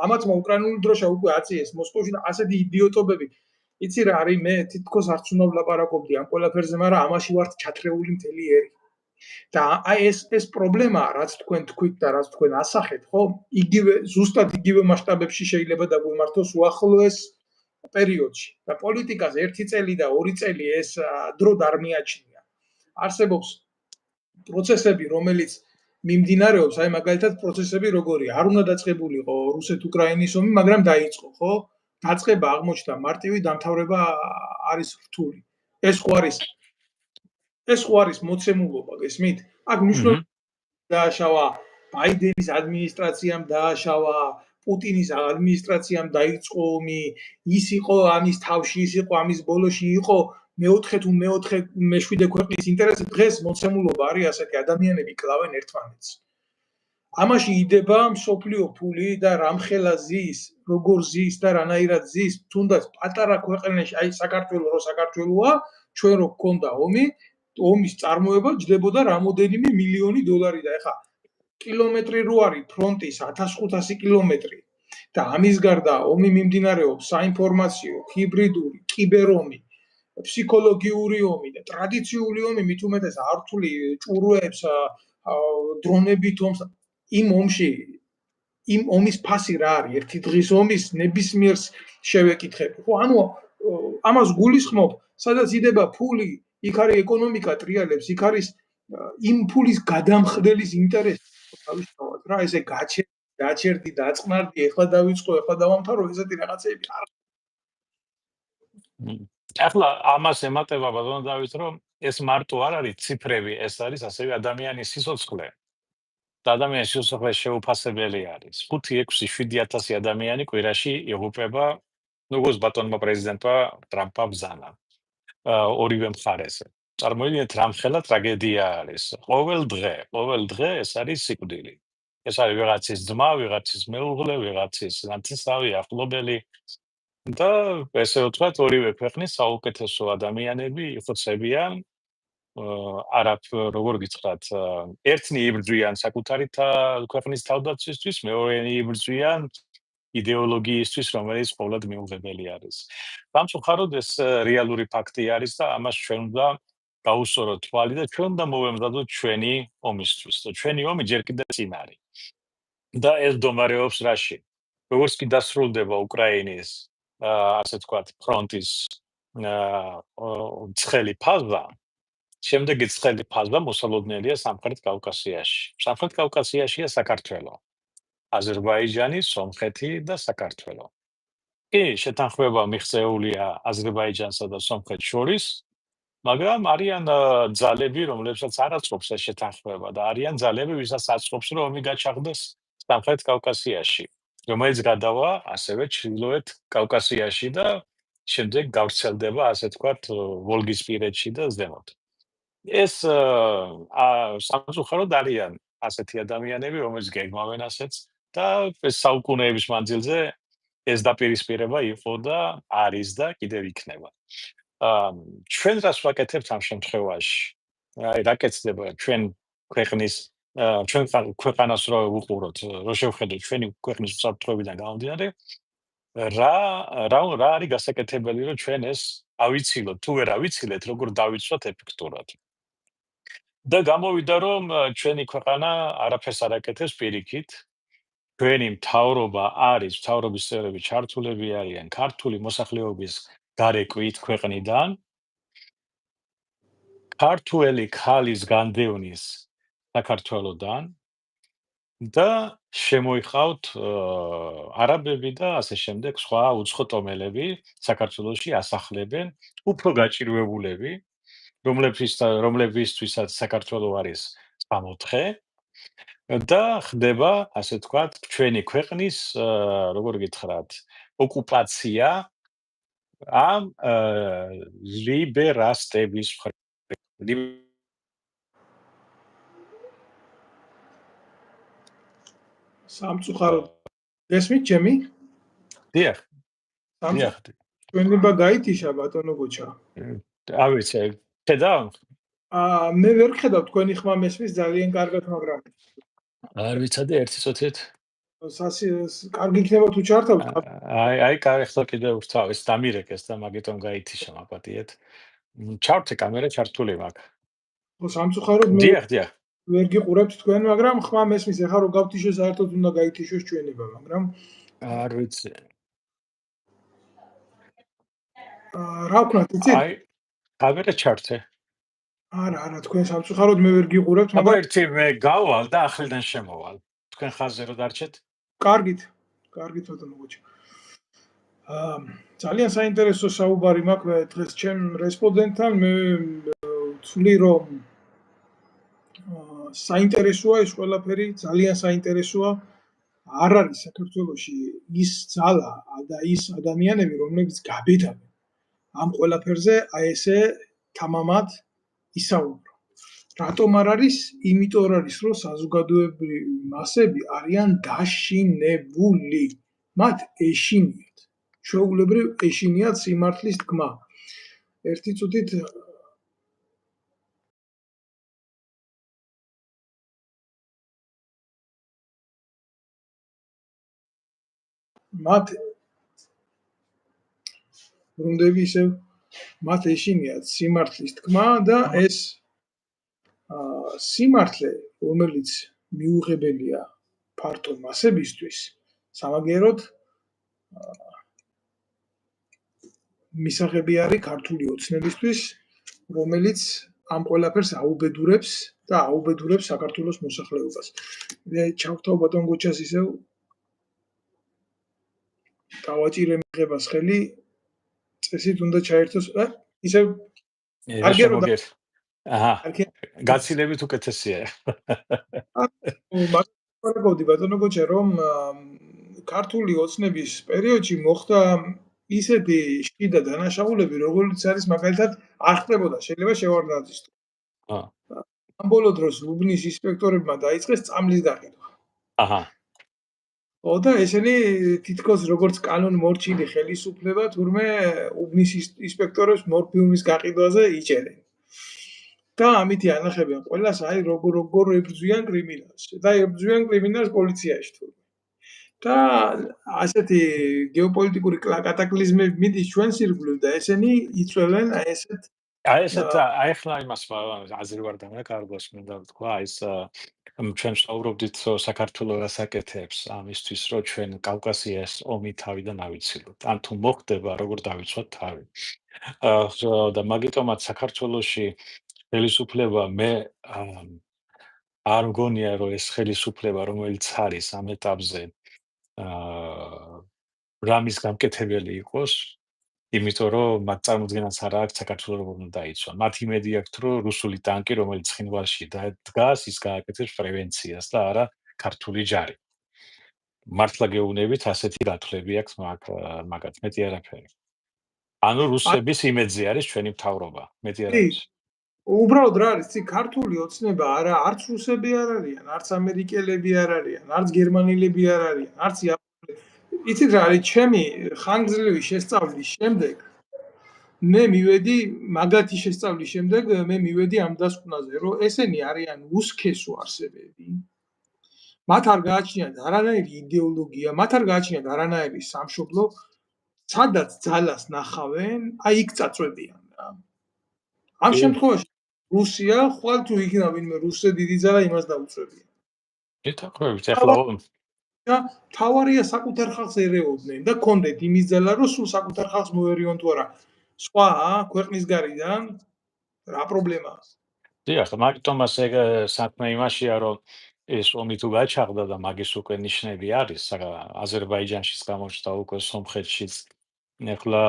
ამათმა უკრაინული დროშა უკვე აწიეს მოსკოვში და ასეთი იდიოტობები. იცი რა არის, მე თითქოს არც უნდა ვლაპარაკობდი ამ ყველაფერზე, მაგრამ ამაში ვართ ჩათრეული მთელი ერი. და აი ეს პრობლემაა, რაც თქვენ თქვით და რაც თქვენ ასახეთ, ხო? ზუსტად იგივე მასშტაბებში შეიძლება დაგვიმართოს უახლოეს პერიოდში. და პოლიტიკაზე 1 წელი და 2 წელი ეს დრო არ მიაჩნია. არსებობს პროცესები, რომელიც მიმდინარეობს, აი მაგალითად პროცესები როგორია? არ უნდა დაწყებულიყო რუსეთ-უკრაინის ომი, მაგრამ დაიწყო, ხო? დაწყება აღმოჩნდა მარტივი, დამთავრება არის რთული. ეს ხო არის მოცემულობა, გესმით? აქ მნიშვნელობა დააშავა, ბაიდენის ადმინისტრაციამ დააშავა, პუტინის ადმინისტრაციამ დაიწყო ომი, ის იყო ამის თავში, ის იყო ამის ბოლოში, იყო მეოთხე თუ მეშვიდე ქვეყნის ინტერესი. დღეს მოცემულობა არის ასეთი, ადამიანები კლავენ ერთმანეთს. ამაში იდება მსოფლიო ფული და რამხელა ზის, როგორ ზის და რანაირად ზის, თუნდაც პატარა ქვეყანაში, აი საქართველოა, ჩვენ რო გქონდა ომის წარმოება ჯდებოდა რამოდენიმე მილიონი დოლარი და ეხა კილომეტრი რო არის ფრონტის 1500 კილომეტრი და ამის გარდა ომი მიმდინარეობს საინფორმაციო, ჰიბრიდური, კიბერომი, ფსიქოლოგიური ომი და ტრადიციული ომი, მით უმეტეს ართული ჭურვებს, დრონებით ომს. იმ ომის ფასი რა არის? ერთი დღის ომის ნებისმიერს შევეკითხები. ხო, ანუ ამას გულისხმობ, სადაც იდება ფული, იქ არის ეკონომიკა ტრიალებს, იქ არის იმ ფულის გადამხდელის ინტერესი თავისთავად რა, ესე გაჩენა დაჩერდი, დაწყნარდი, ეხლა დავიწყო, ეხლა დავამთავრო, ესეთი რაღაცეები არ ახლა ამას ემატება ბატონო დავით, რომ ეს მარტო არ არის ციფრები, ეს არის ასევე ადამიანის სიცოცხლე. და ადამიანის სიცოცხლე შეუფასებელი არის. 5, 6, 7,000 ადამიანი კვირაში იღუპება, როგორც ბატონმა პრეზიდენტმა ტრამპმა ბრძანა. ორივე მხარეზე. წარმოიდგინეთ, რამხელა ტრაგედია არის. ყოველ დღე ეს არის სიკვდილი. ეს არის ვიღაცის ძმა, ვიღაცის მეუღლე, ვიღაცის ნათესავი, ახლობელი და ესე ვთქვათ, ორივე ქვეყნის საუკეთესო ადამიანები იხოცებიან როგორ გითხრათ, ერთნი იბრძვიან საკუთარი ქვეყნის თავდაცვისთვის, მეორენი იბრძვიან იდეოლოგიისთვის, რომელიც ყოველად მიუღებელი არის. სამწუხაროდ ეს რეალური ფაქტი არის და ამას ჩვენ უნდა გავუსწოროთ თვალი და ჩვენ უნდა მოვემზადოთ ჩვენი ომისთვის. და ჩვენი ომი ჯერ კიდევ წინ არის. და ეს მდგომარეობს რაში? როგორც კი დასრულდება უკრაინის, ასე ვთქვათ, ფრონტის ცხელი ფაზა, შემდეგი ცხელი ფაზა მოსალოდნელია სამხრეთ კავკასიაში. სამხრეთ კავკასიაშია საქართველო, აზერბაიჯანი, სომხეთი და საქართველო. კი, შეთანხმება მიღწეულია აზერბაიჯანსა და სომხეთს შორის, მაგრამ არიან ძალები, რომლებსაც არ აწყობს ეს შეთანხმება და არიან ძალები, ვისაც აწყობს, რომ ომი გაჩაღდეს სამხრეთ კავკასიაში, რომელიც გადავა ასევე ჩრდილოეთ კავკასიაში და შემდეგ გავრცელდება, ასე ვთქვათ, ვოლგისპირეთში და ზემოთ. ეს სამწუხაროდ არიან ასეთი ადამიანები, რომელიც გეგმავენ ასეც და ეს საუკუნეების მანძილზე ეს დაპირისპირება იყო და არის და კიდევ იქნება. ჩვენ რას ვაკეთებთ ამ შემთხვევაში? აი, რა კეთდება ჩვენ ქვეყნის ჩვენ ქვეყანას რო ვუყუროთ, რო შევხედოთ ჩვენი ქვეყნის უსაფრთხოებიდან გამომდინარე, რა არის გასაკეთებელი, რომ ჩვენ ეს ავიცილოთ, თუ ვერ ავიცილეთ, როგორ დავიცვათ ეფექტურად. და გამოვიდა, რომ ჩვენი ქვეყანა არაფერს არ აკეთებს პირიქით. ჩვენი მთავრობა არის, მთავრობის წევრები ჩართულები არიან ქართული მოსახლეობის გარეკვით ქვეყნიდან. ქართველი ქალის განდევნის საქართველოდან და შემოიხავთ არაბები და ასე შემდეგ სხვა უცხო ტომელები საქართველოში ასახლებენ უფრო გაჭირვებულები, რომლებისთვისაც საქართველო არის სამოთხე და ხდება, ასე ვთქვათ, ჩვენი ქვეყნის, როგორ გითხრათ, ოკუპაცია ამ ლიბერასტების სამწუხაროდ გესმით ჩემი? დიახ. ჩვენება გაითიშა ბატონო გოჩა. ავიცი, ხედავ? მე ვერ ხედავ თქვენი ხმა მესმის ძალიან კარგად, მაგრამ არ ვიცოდი ერთი წუთით. კარგი იქნება თუ ჩართავთ. აი, კარგი ხსნა კიდევ ვrtal, ეს დამირეკეს და მაგიტომ გაითიშა მაპატიეთ. ჩავრთე კამერა ჩართული მაქვს. ხო, სამწუხაროდ მე დიახ. ვერ გიყურებთ თქვენ, მაგრამ ხმა მესმის, ეხლა რომ გავთიშო საერთოდ უნდა გაითიშოს ჩვენება, მაგრამ არ ვიცი. რა ვქნათ, იცით? აი, კამერა ჩართე. არა, თქვენ სამწუხაროდ მე ვერ გიყურებთ, მაგრამ ერთი მე გავალ და ახლიდან შემოვალ. თქვენ ხაზზე რო დარჩეთ? კარგით ბატონო გოჩა. ძალიან საინტერესო საუბარი მაქვს დღეს ჩემ რესპონდენტთან, მე ვთვლი რომ საინტერესოა ეს ყველაფერი, ძალიან საინტერესოა. არ არის საქართველოში ის ძალა და ის ადამიანები, რომლებიც გაბედავენ ამ ყველაფერზე, აი ესე თამამად ისაუბრო. რატომ არ არის? იმიტომ არ არის, რომ საზოგადოებრივი მასები არიან დაშინებული. მათ ეშინიათ. ჩვეულებრივ ეშინიათ სიმართლის თქმა. ერთი წუთით მათ ბრუნდები ისევ მათ ეშინიათ სიმართლის თქმა და ეს სიმართლე, რომელიც მიუღებელია ფართო მასებისთვის, სამაგეროდ მისაღები არის ქართული ოცნებისთვის, რომელიც ამ ყველაფერს აუბედურებს და აუბედურებს საქართველოს მოსახლეობას. მე ჩავთავ ბატონ გუჩას ისევ დავაჭირე მიღებას ხელი წესით უნდა ჩაერთოს ისევ რა არგერო შემოგერ აჰა არქე გაცილებით უკეთესია მაგარი ბატონო გუჩა რომ ქართული ოცნების პერიოდში მოხდა ისეთი შიდა დანაშაულები როგორც არის მაგალითად არ ხდებოდა შეიძლება შევარდნაძის ამ ბოლო დროს უბნის ინსპექტორებმა დაიწყეს წამლის გაყიდვა. აჰა და ესენი თითქოს როგორც კანონ მორჩილი ხელისუფლება თურმე უბნის ინსპექტორებს მორფიუმის გაყიდვაზე იჭერენ. და ამითი ანახებენ ყველას აი როგორ ებრძვიან კრიმინალს და ებრძვიან კრიმინალს პოლიციაში თურმე. და ასეთი გეოპოლიტიკური კატაკლიზმები მიდის ჩვენს ირგვლივ და ესენი იწვევენ აი ახლა იმას აზერბაიჯანმა კარგოს მინდა ვთქვა ის ჩვენ ვსაუბრობდით საქართველოს საკეთებს ამისთვის რომ ჩვენ კავკასიას ომი თავიდან ავიცილოთ ან თუ მოხდება როგორ დავიცვათ თავი და მაგიტომაც საქართველოში ხელისუფლება მე არ მგონია რომ ეს ხელისუფლება რომელიც არის ამ ეტაპზე რამის გამკეთებელი იყოს იმიტომ რომ მათ წარმოდგენაც არ აქვს საქართველოს როგორ უნდა დაიცვან. მათ იმედი აქვთ რომ რუსული ტანკი რომელიც ცხინვალში დგას ის გააკეთებს პრევენციას და არა ქართული ჯარი. მართლა გეუბნებით ასეთი გათვლები აქვს მაგათ მეტი არაფერი. ანუ რუსების იმედზე არის ჩვენი მთავრობა, მეტი არ არის. უბრალოდ რა არის, ქართული ოცნება არა არც რუსები არ არიან, არც ამერიკელები არ არიან, არც გერმანელები არ არიან, არც იაპონელები. იცით რა არის, ჩემი ხანგრძლივი შესწავლის შემდეგ მე მივედი მაგათი შესწავლის შემდეგ მე მივედი ამ დასკვნაზე, რომ ესენი არიან უსქესო არსებები. მათ არ გააჩნიათ არანაირი იდეოლოგია, მათ არ გააჩნიათ არანაირი სამშობლო, სადაც ძალას ნახავენ, აი იქ წაწვებიან რა. ამ შემთხვევაში რუსია ხვალ თუ იქნა ვინმე რუსზე დიდი ძალა იმას დაუწევია. ეთაქვებით ახლა და თავარია საკუთარ ხალხს ერეოდნენ და კონდეთ იმის ძალა რომ სულ საკუთარ ხალხს მოერიონ თუ არა. სხვა ქვეყნის გარიდან რა პრობლემაა? დიახ, მაგიტომაც ეგ საქმე იმაშია რომ ეს ომი თუ გაჩაღდა და მაგის უკვე ნიშნები არის, აზერბაიჯანშიც გამოჩნდა უკვე სომხეთშიც ახლა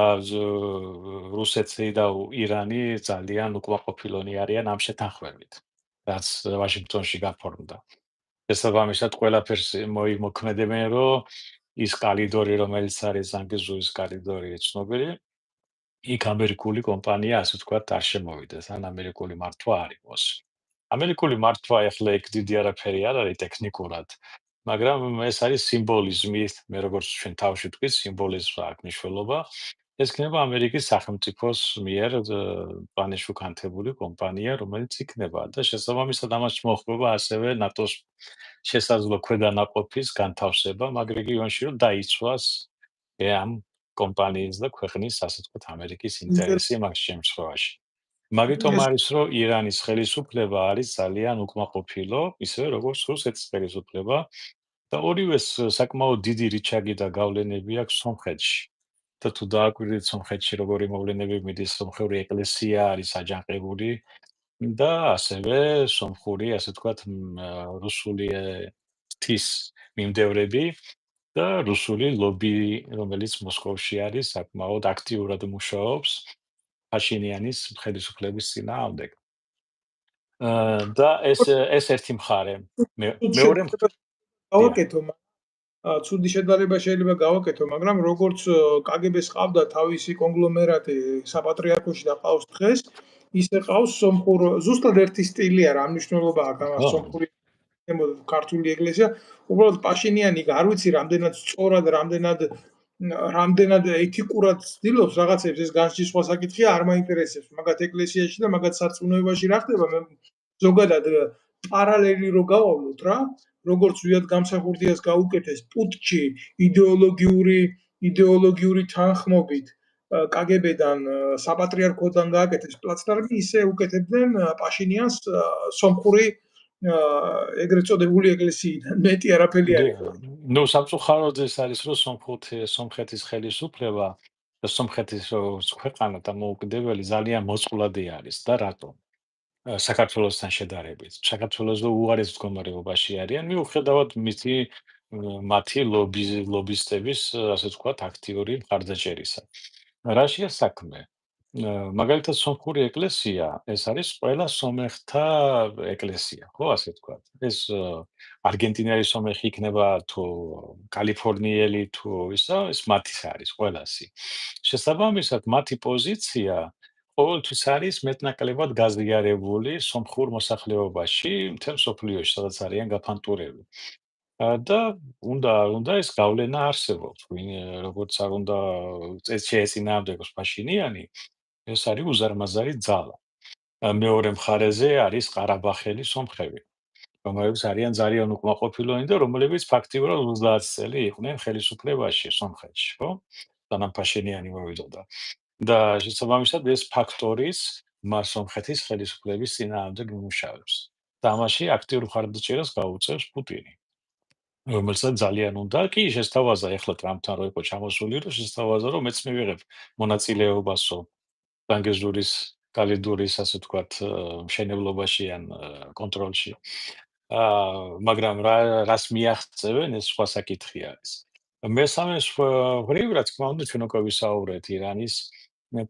რუსეთი და ირანი ძალიან უკმაყოფილონი არიან ამ შეთანხმებით, რაც ვაშინგტონში გაფორმდა. შესაბამისად ყველაფერს მოქმედებენ, რომ ის კალიდორი, რომელიც არის ზანგეზუის კალიდორი ცნობილი, იქ ამერიკული კომპანია, ასე ვთქვათ, არ შემოვიდეს, ან ამერიკული მართვა არ იყოს. ამერიკული მართვა ახლა ეგ დიდი არაფერი არ არის ტექნიკურად, მაგრამ ეს არის სიმბოლიზმი, მე როგორც ჩვენ თავში ვთქვით, სიმბოლიზმს აქვს მნიშვნელობა. ეს იქნება ამერიკის სახელმწიფოს მიერ პლანში განთებული კომპანია, რომელიც იქნება და შესაბამისად ამას მოხდება ასევე ნატოს შესაძლო ქვედანაყოფის განთავსება, მაგ რეგიონში რომ დაიცვას ამ კომპანიის და ქვეყნის, ასე ვთქვათ, ამერიკის ინტერესი მაგ შემთხვევაში. მაგიტომ არის რომ ირანის ხელისუფლება არის ძალიან უკმაყოფილო, ისევე როგორც რუსეთის ხელისუფლება და ორივეს საკმაოდ დიდი რიჩაგი და გავლენები აქვს სომხეთში. და თუ დააკვირდით სომხეთში როგორი მოვლენები მიდის, სომხური ეკლესია არის აჯანყებული და ასევე სომხური, ასე ვთქვათ, რუსული ღვთის მიმდევრები და რუსული ლობი, რომელიც მოსკოვში არის, საკმაოდ აქტიურად მუშაობს პაშინიანის ხელისუფლების წინააღმდეგ. და ეს ერთი მხარე. მეორე გავაკეთო, ცუდი შედარება შეიძლება გავაკეთო, მაგრამ როგორც კგბ-ს ყავდა თავისი კონგლომერატი საპატრიარქოში და ყავს დღეს, ისე ყავს სომხურ, ზუსტად ერთი სტილი არა, ამ მნიშვნელობა აქვს ამას სომხური ქართული ეკლესია, უბრალოდ პაშინიანი არ ვიცი რამდენად სწორად, რამდენად ეთიკურად ცდილობს რაღაცებს, ეს განსჯის სხვა საკითხია, არ მაინტერესებს მაგათ ეკლესიაში და მაგათ სარწმუნოებაში რა ხდება, მე ზოგადად პარალელი რო გავავლოთ რა, როგორც ვიად გამსახურდიას გაუკეთეს პუტჩი იდეოლოგიური თანხმობით კგბ-დან საპატრიარქოდან გააკეთეს პლაცდარმი, ისე უკეთებდნენ პაშინიანს სომხური ეგრეთ წოდებული ეკლესიიდან მეტი არაფერი არ იყო. ნუ სამწუხაროდ ეს არის რომ სომხეთის ხელისუფლება და სომხეთის ქვეყანა და მოუკიდებელი ძალიან მოწყვლადი არის და რატომ? საქართველოსთან შედარებით. საქართველოსო უარეს მდგომარეობაში არიან, მიუხედავად მათი ლობისტების, ასე ვთქვათ, აქტიური მხარდაჭერისა. რაშია საქმე? მაგალითად, სომხური ეკლესია, ეს არის ყველა სომეხთა ეკლესია, ხო, ასე ვთქვათ. ეს არგენტინელი სომეხი იქნება თუ კალიფორნიელი თუ ისა, ეს მათის არის ყველასი. შესაბამისად, მათი პოზიცია ყოველთვის არის მეტნაკლებად გაზიარებული სომხურ მოსახლეობაში, მთელ მსოფლიოში, სადაც არიან გაფანტურები. და უნდა ეს გავლენა არსებობს, როგორც არ უნდა შეეწინააღმდეგოს პაშინიანი, ეს არის უზარმაზარი ძალა. მეორე მხარეზე არის ყარაბაღელი სომხები, რომლებიც არიან ძალიან უკმაყოფილოები და რომლებიც ფაქტიურად 30 წელი იყვნენ ხელისუფლებაში სომხეთში, ხო? სანამ პაშინიანი მოვიდოდა. და შესაბამისად ეს ფაქტორის მას სომხეთის ხელისუფლების წინააღმდეგ მიმუშავებს. და ამაში აქტიურ მხარდაჭერას გაუწევს პუტინი. რომელსაც ძალიან უნდა კი შესთავაზა ეხლა ტრამპთან რო იყო ჩამოსული, რომ შესთავაზა რომ მეც მივიღებ მონაწილეობასო ბანგეზურის კალიდურის ასე ვთქვათ მშენებლობაში ან კონტროლში. მაგრამ რას მიაღწევენ ეს სხვა საკითხი არის. მესამე მხრივ რა თქმა უნდა ჩვენ უკვე ვისაუბრეთ ირანის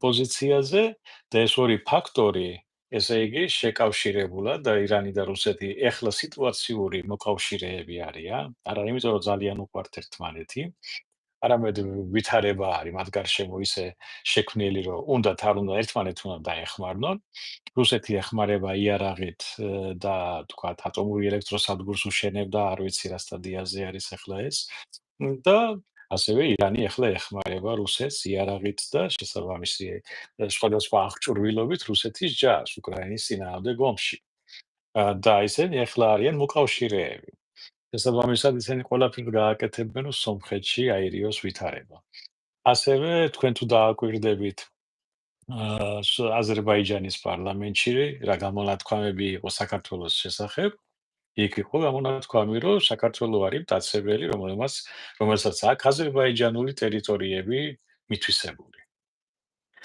პოზიციაზე და ეს ორი ფაქტორი ესე იგი შეკავშირებულად და ირანი და რუსეთი ეხლა სიტუაციური მოკავშირეები არიან, არა იმიტომ რომ ძალიან უყვართ ერთმანეთი, არამედ ვითარება არის მათ გარშემო ისე შექმნილი, რომ უნდათ არ უნდა ერთმანეთს უნდა დაეხმარნონ. რუსეთი ეხმარება იარაღით და თქვათ ატომური ელექტროსადგურს უშენებდა, არ ვიცი რა სტადიაზე არის ახლა ეს. და ასევე ირანი ახლა ეხმარება რუსეთს იარაღით და შესაბამისი სხვადასხვა აღჭურვილობით რუსეთის ჯარს უკრაინის წინააღმდეგ ომში. და ისინი ახლა არიან მოკავშირეები. შესაბამისად ისინი ყველაფერს გააკეთებენ, რომ სომხეთში აირიოს ვითარება. ასევე თქვენ თუ დააკვირდებით აზერბაიჯანის პარლამენტში რა გამონათქვამები იყო საქართველოს შესახებ, იქ იყო გამონათქვამი, რომ საქართველო არის მტაცებელი, რომელსაც აქვს აზერბაიჯანული ტერიტორიები მითვისებული.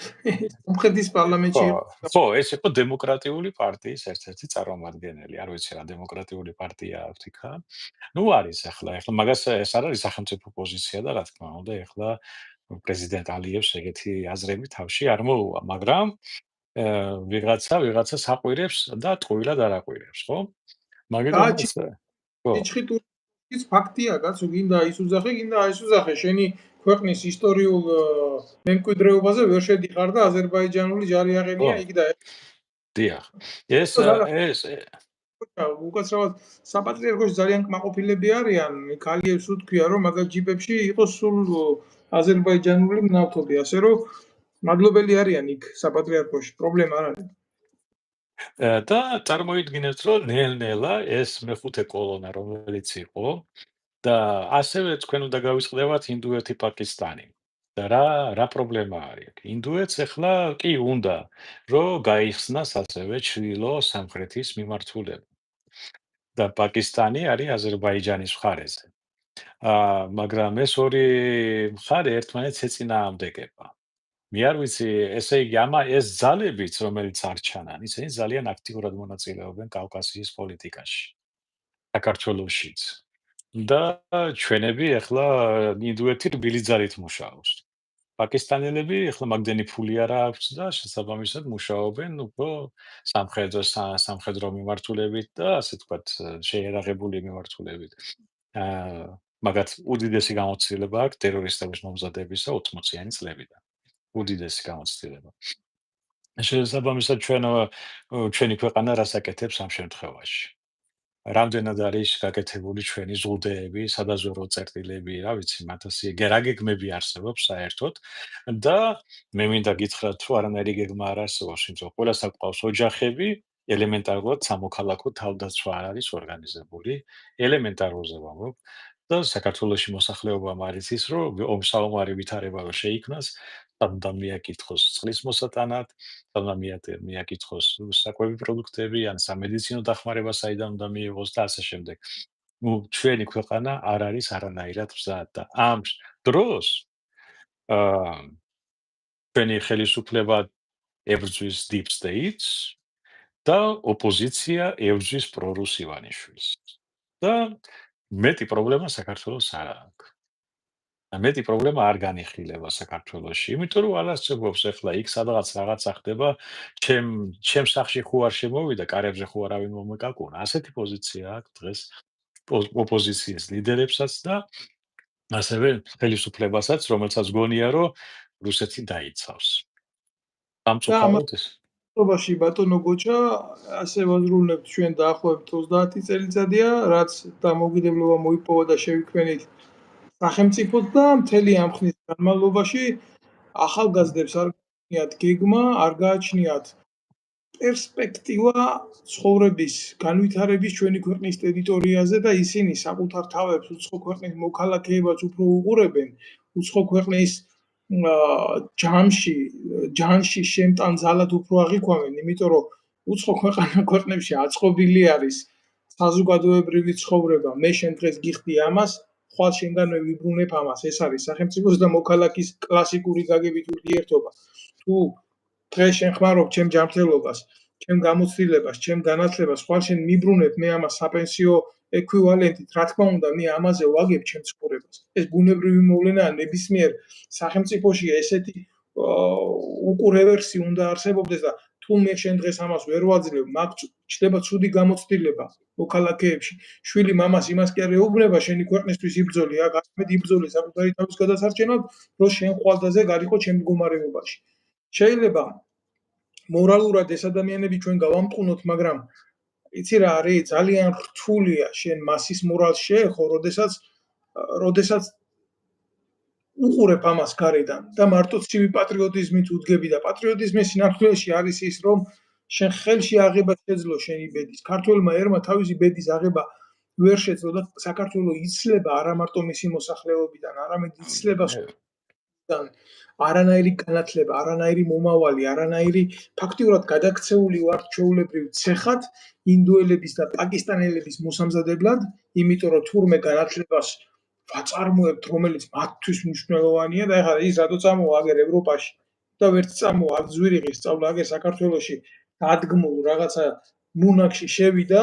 სომხეთის პარლამენტში ხო, ეს იყო დემოკრატიული პარტიის ერთ-ერთი წარმომადგენელი. არ ვიცი რა დემოკრატიული პარტია აქვს იქა. ნუ არის ახლა მაგას ეს არ არის სახელმწიფო პოზიცია და რა თქმა უნდა ახლა პრეზიდენტ ალიევს ეგეთი აზრები თავში არ მოუვა, მაგრამ ვიღაცას აყვირებს და ტყუილად არ აყვირებს, ხო? მაგრამ ხო. ის ფაქტია, კაცო, გინდა ის უძახე, გინდა ის უძახე, შენი ქვეყნის ისტორიულ მემკვიდრეობაზე ვერ შედიხარ და აზერბაიჯანული ჯარი აღენია იქ და დიახ. ეს უკაცრავად საპატრიარქოში ძალიან კმაყოფილები არიან, კალიევს უთქვია, რომ მაგალ ჯიპებში იყოს სულ აზერბაიჯანული მნავთობი, ასე რომ მადლობელი არიან იქ საპატრიარქოში, პრობლემა არ არის. და წარმოიდგინეთ, რომ ნელ-ნელა ეს მეხუთე კოლონა რომელიც იყო და ასევე თქვენ უნდა გავისყიდავთ ინდოეთი-პაკისტანი. და რა პრობლემა არის აქ? ინდოეთს ახლა კი უნდა რომ გაიხსნას ასევე ჩრდილო-სამხრეთის მიმართულება. და პაკისტანი არის აზერბაიჯანის მხარეზე. მაგრამ ეს ორი მხარე ერთმანეთს ეწინააღმდეგება. მე არ ვიცი, ესე იგი ეს ძალებიც, რომელიც არ ჩანან, ისინი ძალიან აქტიურად მონაწილეობენ კავკასიის პოლიტიკაში. საქართველოშიც. და ჩვენები ახლა ინდოეთი რბილი ძალით მუშაობს. პაკისტანელები ახლა მაგდენი ფული არ აქვს და შესაბამისად მუშაობენ უფრო სამხედრო მიმართულებით და ასე ვთქვათ შეერაღებული მიმართულებით. მაგათ უდიდესი გამოცდილება აქვს ტერორისტების მომზადებისა 80-იანი წლებიდან. უდიდესი გამოცდილება. შესაბამისად ჩვენი ქვეყანა რას აკეთებს ამ შემთხვევაში? რამდენად არის გაკეთებული ჩვენი ზღუდეები, სადაზვერვო წერტილები, რა ვიცი, მათასი გერაგეგმები არსებობს საერთოდ და მე მინდა გითხრათ, თუ არანაირი გეგმა არ არსებობს, იმიტომ რომ ყველას აქვს ოჯახები, ელემენტარულად სამოქალაქო თავდაცვა არ არის ორგანიზებული, ელემენტარულზე ვამბობ და საქართველოში მოსახლეობამ არის ის, რომ ომსაომარი ვითარება რომ შეიქმნას, უნდა მიაკითხოს წყლის მოსატანად, უნდა მიაკითხოს საკვები პროდუქტები, ან სამედიცინო დახმარება საიდან უნდა მიიღოს და ასე შემდეგ. ჩვენი ქვეყანა არ არის არანაირად მზად და ამ დროს ჩვენი ხელისუფლება ებრძვის deep states და ოპოზიცია ებრძვის პრორუს ივანიშვილს. და მეტი პრობლემა საქართველოს არ აქვს. და მეტი პრობლემა არ განიხილება საქართველოში, იმიტომ რომ ალასწორებს ახლა იქ სადღაც რაღაცა ხდება, ჩემ სახლში ხო არ შემოვიდა, კარებზე ხო არავინ მომეკაკუნა. ასეთი პოზიცია აქვს დღეს ოპოზიციის ლიდერებსაც და ასევე ხელისუფლებასაც, რომელსაც გონია, რომ რუსეთი დაიცავს. და ამ სამწუხაროდ ეს ამბობაში ბატონო გოჩა ასე ვაზრულებთ ჩვენ დაახლოებით 30 წელიწადია, რაც დამოუკიდებლობა მოიპოვა და შევიქმნით სახელმწიფოდ და მთელი ამ ხნის განმავლობაში ახალგაზრდებს არ გააჩნიათ გეგმა, არ გააჩნიათ პერსპექტივა ცხოვრების განვითარების ჩვენი ქვეყნის ტერიტორიაზე და ისინი საკუთარ თავებს უცხო ქვეყნის მოქალაქეებად უფრო უყურებენ, უცხო ქვეყნის ჯანში შემტან ძალად უფრო აღიქვამენ, იმიტომ რომ უცხო ქვეყნებში აწყობილი არის საზოგადოებრივი ცხოვრება. მე შენ დღეს გიხდი ამას, ხვალ შენგანვე ვიბრუნებ ამას. ეს არის სახელმწიფოს და მოქალაქის კლასიკური გაგებით ურთიერთობა. თუ დღეს შენ ხმარობ ჩემ ჯანმრთელობას, ჩემ გამოცდილებას, ჩემ განათლებას, ხვალ შენ მიბრუნებ მე ამას საპენსიო ეკვივალენტით, რა თქმა უნდა, მე ამაზე ვაგებ ჩემ ცხოვრებას. ეს ბუნებრივი მოვლენაა, ნებისმიერ სახელმწიფოში ესეთი უკურევერსი უნდა არსებობდეს და თუ მე შენ დღეს ამას ვერ ვაძლევ, მაგ ჩდება ცუდი გამოცდილება მოქალაქეებში. შვილი მამას იმას კი არ ეუბნება, შენი ქვეყნისთვის იბრძოლი, აქ ამეთ იბრძოლი საკუთარი თავის გადასარჩენად, რომ შენ ხვალდაზე გარიყო ჩემ მდგომარეობაში. შეიძლება მორალურად ეს ადამიანები ჩვენ გავამტყუნოთ, მაგრამ იცი რა არის, ძალიან რთულია შენ მასის მორალს შეეხო, როდესაც უყურებ ამას გარედან და მარტო ცივი პატრიოტიზმით უდგები და პატრიოტიზმის სინამდვილეში არის ის, რომ შენ ხელში აღება შეძლო შენი ბედის. ქართველმა ერმა თავისი ბედის აღება ვერ შეძლო და საქართველო იცლება არა მარტო მისი მოსახლეობიდან, არამედ იცლება არანაირი განათლება, არანაირი მომავალი, არანაირი ფაქტიურად გადაქცეული ვართ ჩვეულებრივ ცეხად ინდოელების და პაკისტანელების მოსამზადებლად, იმიტომ რომ თურმე განათლებას ვაწარმოებთ, რომელიც მათთვის მნიშვნელოვანია და ეხლა ის რატო წამოვა აგერ ევროპაში და ვერც წამოვა აქ ზვირიღის სწავლა, აგერ საქართველოში დადგმულ რაღაცა მუნაკში შევიდა,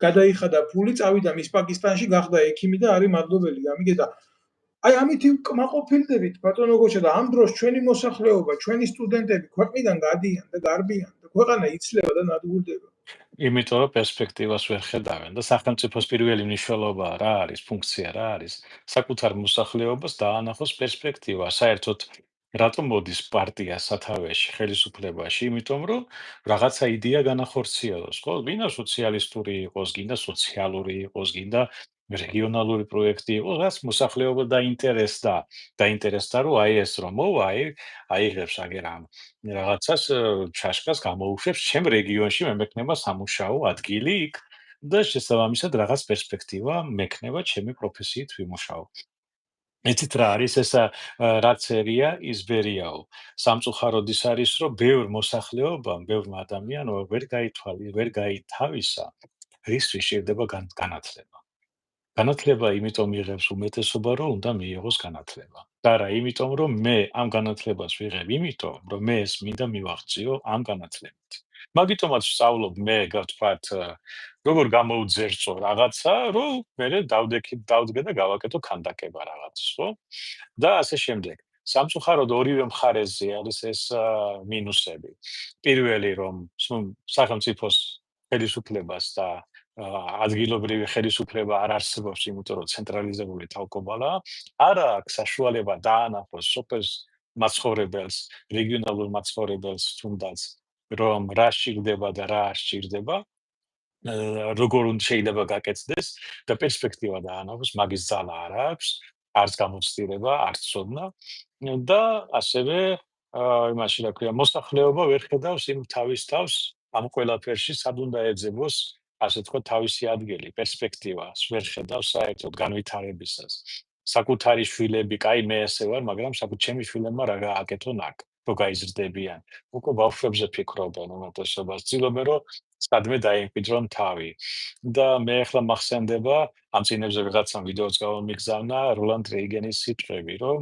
გადაიხადა ფული, წავიდა მის პაკისტანში, გახდა ექიმი და არის მადლობელი. გამიგედა აი ამით კმაყოფილდებით ბატონო გოჩა და ამ დროს ჩვენი მოსახლეობა, ჩვენი სტუდენტები ქვეყნიდან გადიან და გარბიან და ქვეყანა იცლება და ნადგურდება. იმიტომ რომ პერსპექტივას ვერ ხედავენ და სახელმწიფოს პირველი მნიშვნელობა რა არის, ფუნქცია რა არის, საკუთარ მოსახლეობას დაანახოს პერსპექტივა. საერთოდ რატომ მოდის პარტია სათავეში, ხელისუფლებაში? იმიტომ რომ რაღაცა იდეა განახორციელოს, ხო? გინდა სოციალისტური იყოს, გინდა სოციალური იყოს, გინდა რეგიონალური პროექტი იყოს, რაც მოსახლეობა დაინტერესდა, რომ აი ეს რომ მოვა, აიღებს აგერ ამ რაღაცას ჩაშკას გამოუშვებს ჩემ რეგიონში მე მექნება სამუშაო ადგილი იქ და შესაბამისად რაღაც პერსპექტივა მექნება ჩემი პროფესიით ვიმუშაო. იცით რა არის ეს რაც ერია ის ბერიაო. სამწუხაროდ ის არის რომ ბევრ მოსახლეობამ, ბევრ ადამიანმა ვერ გაითავისა რისთვის შეიძლება განათლება. განათლება იმიტომ იღებს უმეტესობა, რომ უნდა მიიღოს განათლება. და არა იმიტომ, რომ მე ამ განათლებას ვიღებ იმიტომ, რომ მე ეს მინდა მივაღწიო ამ განათლებით. მაგიტომაც ვსწავლობ მე, ვთქვათ, როგორ გამოუძერწო რაღაცა, რომ მერე დავდგე და გავაკეთო ქანდაკება რაღაცას, ხო? და ასე შემდეგ. სამწუხაროდ ორივე მხარეზე არის ეს მინუსები. პირველი რომ სახელმწიფოს ხელისუფლებას და ადგილობრივი ხელისუფლება არ არსებობს, იმიტომ რომ ცენტრალიზებული თავმჯდომარეობაა, არ აქვს საშუალება დაანახოს სოფლის მაცხოვრებელს, რეგიონალურ მაცხოვრებელს თუნდაც, რომ რა სჭირდება და რა არ სჭირდება, როგორ უნდა შეიძლება გაკეთდეს და პერსპექტივა დაანახოს, მაგის ძალა არ აქვს, არც გამოცდილება, არც ცოდნა და ასევე იმაში რა ქვია, მოსახლეობა ვერ ხედავს იმ თავის თავს ამ ყველაფერში სად უნდა ეძებოს ასე თქვა თავისი ადგილი, პერსპექტივას ვერ ხედავს საერთოდ განვითარებისას. საკუთარი შვილები, კაი მე ესე ვარ, მაგრამ ჩემი შვილებმა რა გააკეთონ აქ, რომ გაიზრდებიან. უკვე ბავშვებზე ფიქრობენ უმეტესობას, ცდილობენ რომ სადმე დაიმკვიდრონ თავი. და მე ახლა მახსენდება, ამ წინებზე ვიღაცამ ვიდეოც გამომიგზავნა როლანდ რეიგენის სიტყვები, რომ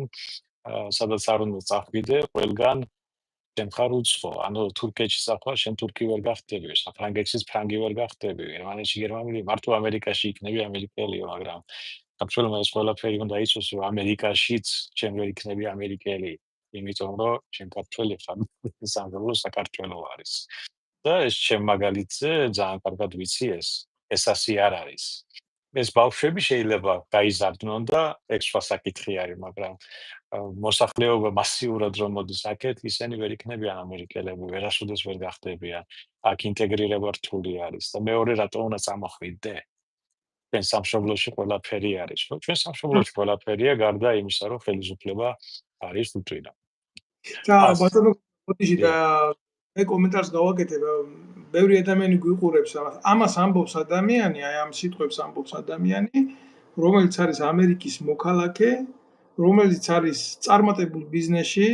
სადაც არ უნდა წახვიდე, ყველგან შენ ხარ უცხო, ანუ თურქეთში სახვალ, შენ თურქი ვერ გახდები, საფრანგეთშიც ფრანგი ვერ გახდები, გერმანიაში გერმანელი, მარტო ამერიკაში იქნები ამერიკელიო, მაგრამ საქართველოს ეს ყველაფერი უნდა იცოს, რომ ამერიკაშიც შენ ვერ იქნები ამერიკელი, იმიტომ რომ შენ ქართველი ხარ, სამშობლო საქართველო არის. და ეს ჩემ მაგალითზე ძალიან კარგად ვიცი ეს ასე არ არის. ეს ბავშვები შეიძლება გაიზარდნონ და ეგ სხვა საკითხი არის, მაგრამ მოსახლეობა მასიურად რომ მოდის აქეთ, ისინი ვერ იქნებიან ამერიკელები, ვერასოდეს ვერ გახდებიან. აქ ინტეგრირება რთული არის და მეორე რატო უნდა წამოხვიდე? ჩვენ სამშობლოში ყველაფერი არის. ხო, ჩვენ სამშობლოში ყველაფერია, გარდა იმისა, რომ ხელისუფლება არის უთვინა. და ას ბატონო ბოდიში დიახ. და მე კომენტარს გავაკეთებ, ბევრი ადამიანი გვიყურებს ამას. ამას ამბობს ადამიანი, აი ამ სიტყვებს ამბობს ადამიანი, რომელიც არის ამერიკის მოქალაქე, რომელიც არის წარმატებულ ბიზნესში,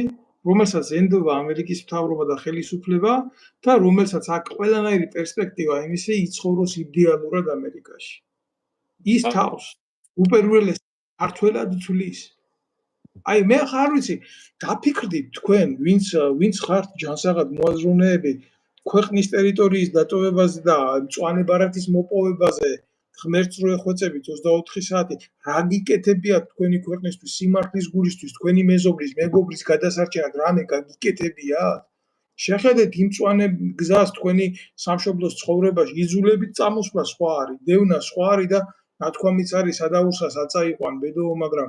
რომელსაც ენდობა ამერიკის მთავრობა და ხელისუფლება და რომელსაც აქვს ყველანაირი პერსპექტივა იმისი იცხოვროს იდეალურად ამერიკაში. ის თავს უპირველეს ქართველად თვლის. აი მე ხარ ვიცი, დაფიქრდით თქვენ, ვინც ხართ ჯანსაღად მოაზროვნეები ქვეყნის ტერიტორიის დატოვებაზე და მწვანე ბარათის მოპოვებაზე, ღმერთს რო ეხვეწებით 24 საათი, რა გიკეთებიათ თქვენი ქვეყნისთვის, სიმართლის გულისთვის, თქვენი მეზობლის, მეგობრის გადასარჩენად რამე გაგიკეთებიათ? შეხედეთ იმ მწვანე გზას თქვენი სამშობლოს ცხოვრებაში, იძულებით წამოსვლა სხვა არის, დევნა სხვა არის და ნათქვამიც არის სადაურსას აწაიყვან ბედოო, მაგრამ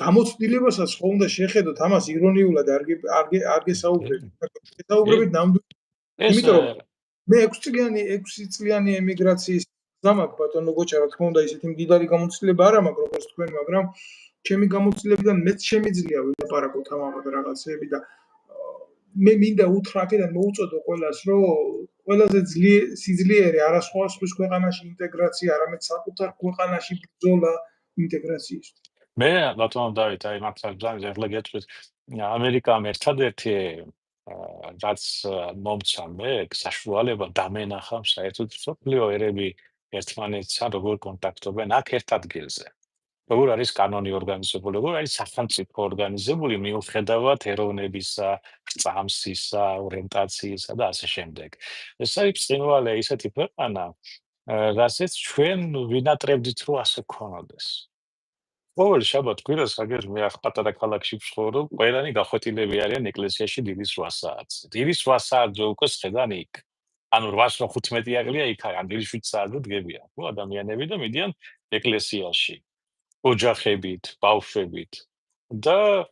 გამოცდილებასაც ხო უნდა შეხედოთ, ამას ირონიულად არ გესაუბრებით. გესაუბრებით ნამდვილად. ეს იმიტომ რომ მე 6 წლიანი ემიგრაციის გზა მაქვს ბატონო გოჩა, რა თქმა უნდა, ისეთი მდიდარი გამოცდილება არ მაქვს როგორც თქვენ, მაგრამ ჩემი გამოცდილებიდან მეც შემიძლია ვილაპარაკოთ ამაყად რაღაცეები და მე მინდა უთხრა აქედან მოუწოდო ყველას, რომ ყველაზე სიძლიერე არა სხვის ქვეყანაში ინტეგრაცია, არამედ საკუთარ ქვეყანაში ბრძოლა ინტეგრაციისთვის. მე ბატონო დავით, აი მართლა ძალიან ეხლა გეტყვით, ამერიკამ ერთადერთი რაც მომცა მე საშუალება დამენახა საერთოდ მსოფლიო ერები ერთმანეთთან როგორ კონტაქტობენ აქ ერთ ადგილზე. როგორ არის კანონი ორგანიზებული, როგორ არის სახელმწიფო ორგანიზებული მიუხედავად ეროვნებისა, რწამსისა, ორიენტაციისა და ასე შემდეგ. ეს არის ბრწყინვალე ისეთი ქვეყანა, რასაც ჩვენ ვინატრებდით, რომ ასე ქონოდეს. ყოველ შაბათ-კვირას, აგერ მე ახ პატარა ქალაქში ვცხოვრობ, ყველანი გახვეტილები არიან ეკლესიაში დიდი 8 საათზე. დიდი 8 საათზე უკვე სხედან იქ. ანუ 8:15 აღლია იქ ან დიდი 7 საათზე დგებიან, ხო, ადამიანები და მიდიან ეკლესიაში. ოჯახებით, ბავშვებით და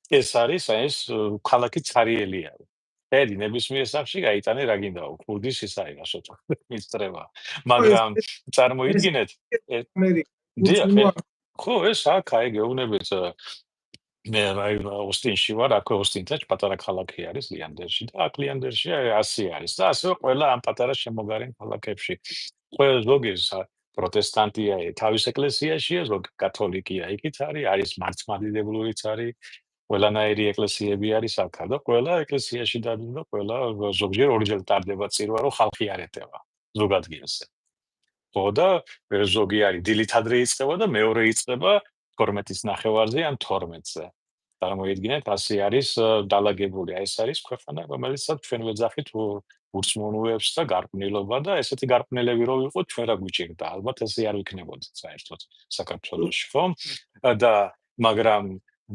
ეს არის ეს ქალაქი ცარიელია. ხედი ნებისმიერ სახში გაიტანე რა გინდაო, ქურდის ის არის რასოთა მისწრება. მაგრამ წარმოიდგინეთ ამერიკა დიახ, ხო, ეს აქ აი გეუბნებით მე აი ოსტინში ვარ, აქ ოსტინთან პატარა ქალაქი არის ლიანდერში და აქ ლიანდერში ასე არის და ასევე ყველა ამ პატარა შემოგარენ ქალაქებში. ყველა ზოგი პროტესტანტია, თავის ეკლესიაშია, ზოგი კათოლიკია, იქით არის მართლმადიდებლურიც არის, ყველანაირი ეკლესიები არის აქ და ყველა ეკლესიაში დადის და ყველა ზოგჯერ ორჯერ ტარდება წირვა, რომ ხალხი არ ეტევა ზოგ ადგილზე. ხო და ზოგი არის დილით ადრე იწყება და მეორე იწყება 12-ის ნახევარზე ან 12-ზე. წარმოიდგინეთ, ასე არის დალაგებული. ეს არის ქვეყანა, რომელსაც ჩვენ ვეძახით ურწმუნოებს და გარყვნილობა და ესეთი გარყვნილები რო ვიყოთ, ჩვენ რა გვიჭირდა? ალბათ ესე არ ვიქნებოდით საერთოდ საქართველოში, ხო? და მაგრამ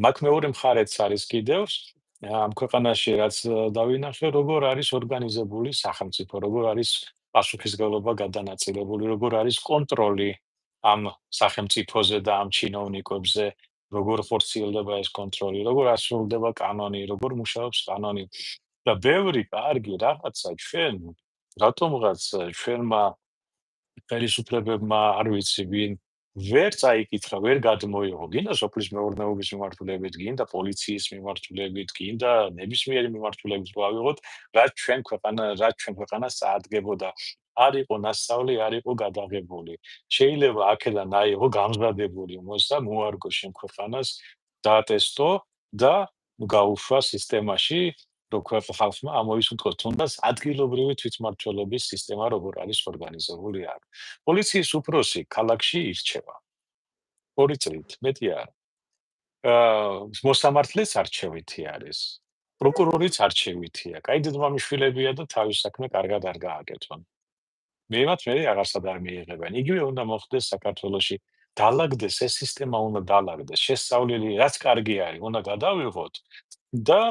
მაგ მეორე მხარეც არის კიდევ ამ ქვეყანაში რაც დავინახე, როგორ არის ორგანიზებული სახელმწიფო, როგორ არის პასუხისმგებლობა გადანაწილებული, როგორ არის კონტროლი ამ სახელმწიფოზე და ამ ჩინოვნიკებზე, როგორ ხორციელდება ეს კონტროლი, როგორ ასრულდება კანონი, როგორ მუშაობს კანონი და ბევრი კარგი რაღაცა ჩვენ რატომღაც ჩვენმა ხელისუფლებებმა არ ვიცი ვინ ვერ წაიკითხა, ვერ გადმოიღო, გინდა სოფლის მეურნეობის მიმართულებით, გინდა პოლიციის მიმართულებით, გინდა ნებისმიერი მიმართულებით რო ავიღოთ, რაც ჩვენ ქვეყანას წაადგებოდა. არ იყო ნასწავლი, არ იყო გადაღებული. შეიძლება აქედან აიღო გამზადებული მოსა, მოარგო შენ ქვეყანას, დაატესტო და გაუშვა სისტემაში, რომ ხალხმა ამოისუნთქოს თუნდაც ადგილობრივი თვითმმართველობის სისტემა როგორ არის ორგანიზებული აქ. პოლიციის უფროსი ქალაქში ირჩევა. 2 წლით, მეტი არა. მოსამართლეც არჩევითი არის. პროკურორიც არჩევითია. კაი დედმამიშვილებია და თავის საქმე კარგად არ გააკეთონ. მევაც მე აღარსად არ მიიღებენ. იგივე უნდა მოხდეს საქართველოში. დაალაგდეს ეს სისტემა უნდა დაალაგდეს. შესწავლილი რაც კარგი არის, უნდა გადავიღოთ და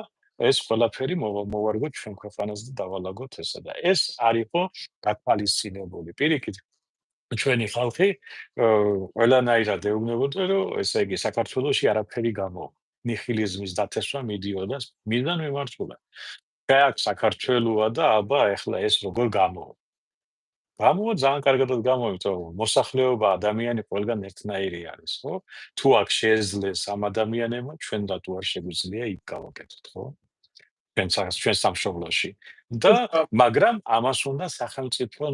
ეს ყველაფერი მოვარგოთ ჩვენ ქვეყანას და დავალაგოთ ესა და ეს არ იყო გათვალისწინებული. პირიქით ჩვენი ხალხი ყველანაირად ეუბნებოდა, რომ ესე იგი საქართველოში არაფერი გამო ნიჰილიზმის დათესვა მიდიოდა მიზან მიმართულად. გააკ საქართველოა და აბა ეხლა ეს როგორ გამოვა. გამოვა ძალიან კარგადაც გამოვიდა, მოსახლეობა ადამიანი ყველგან ერთნაირი არის, ხო? თუ აქ შეძლეს ამ ადამიანებმა, ჩვენ და თუ არ შეგვიძლია იქ გავაკეთოთ, ხო? ჩვენ სამშობლოში. და მაგრამ ამას უნდა სახელმწიფო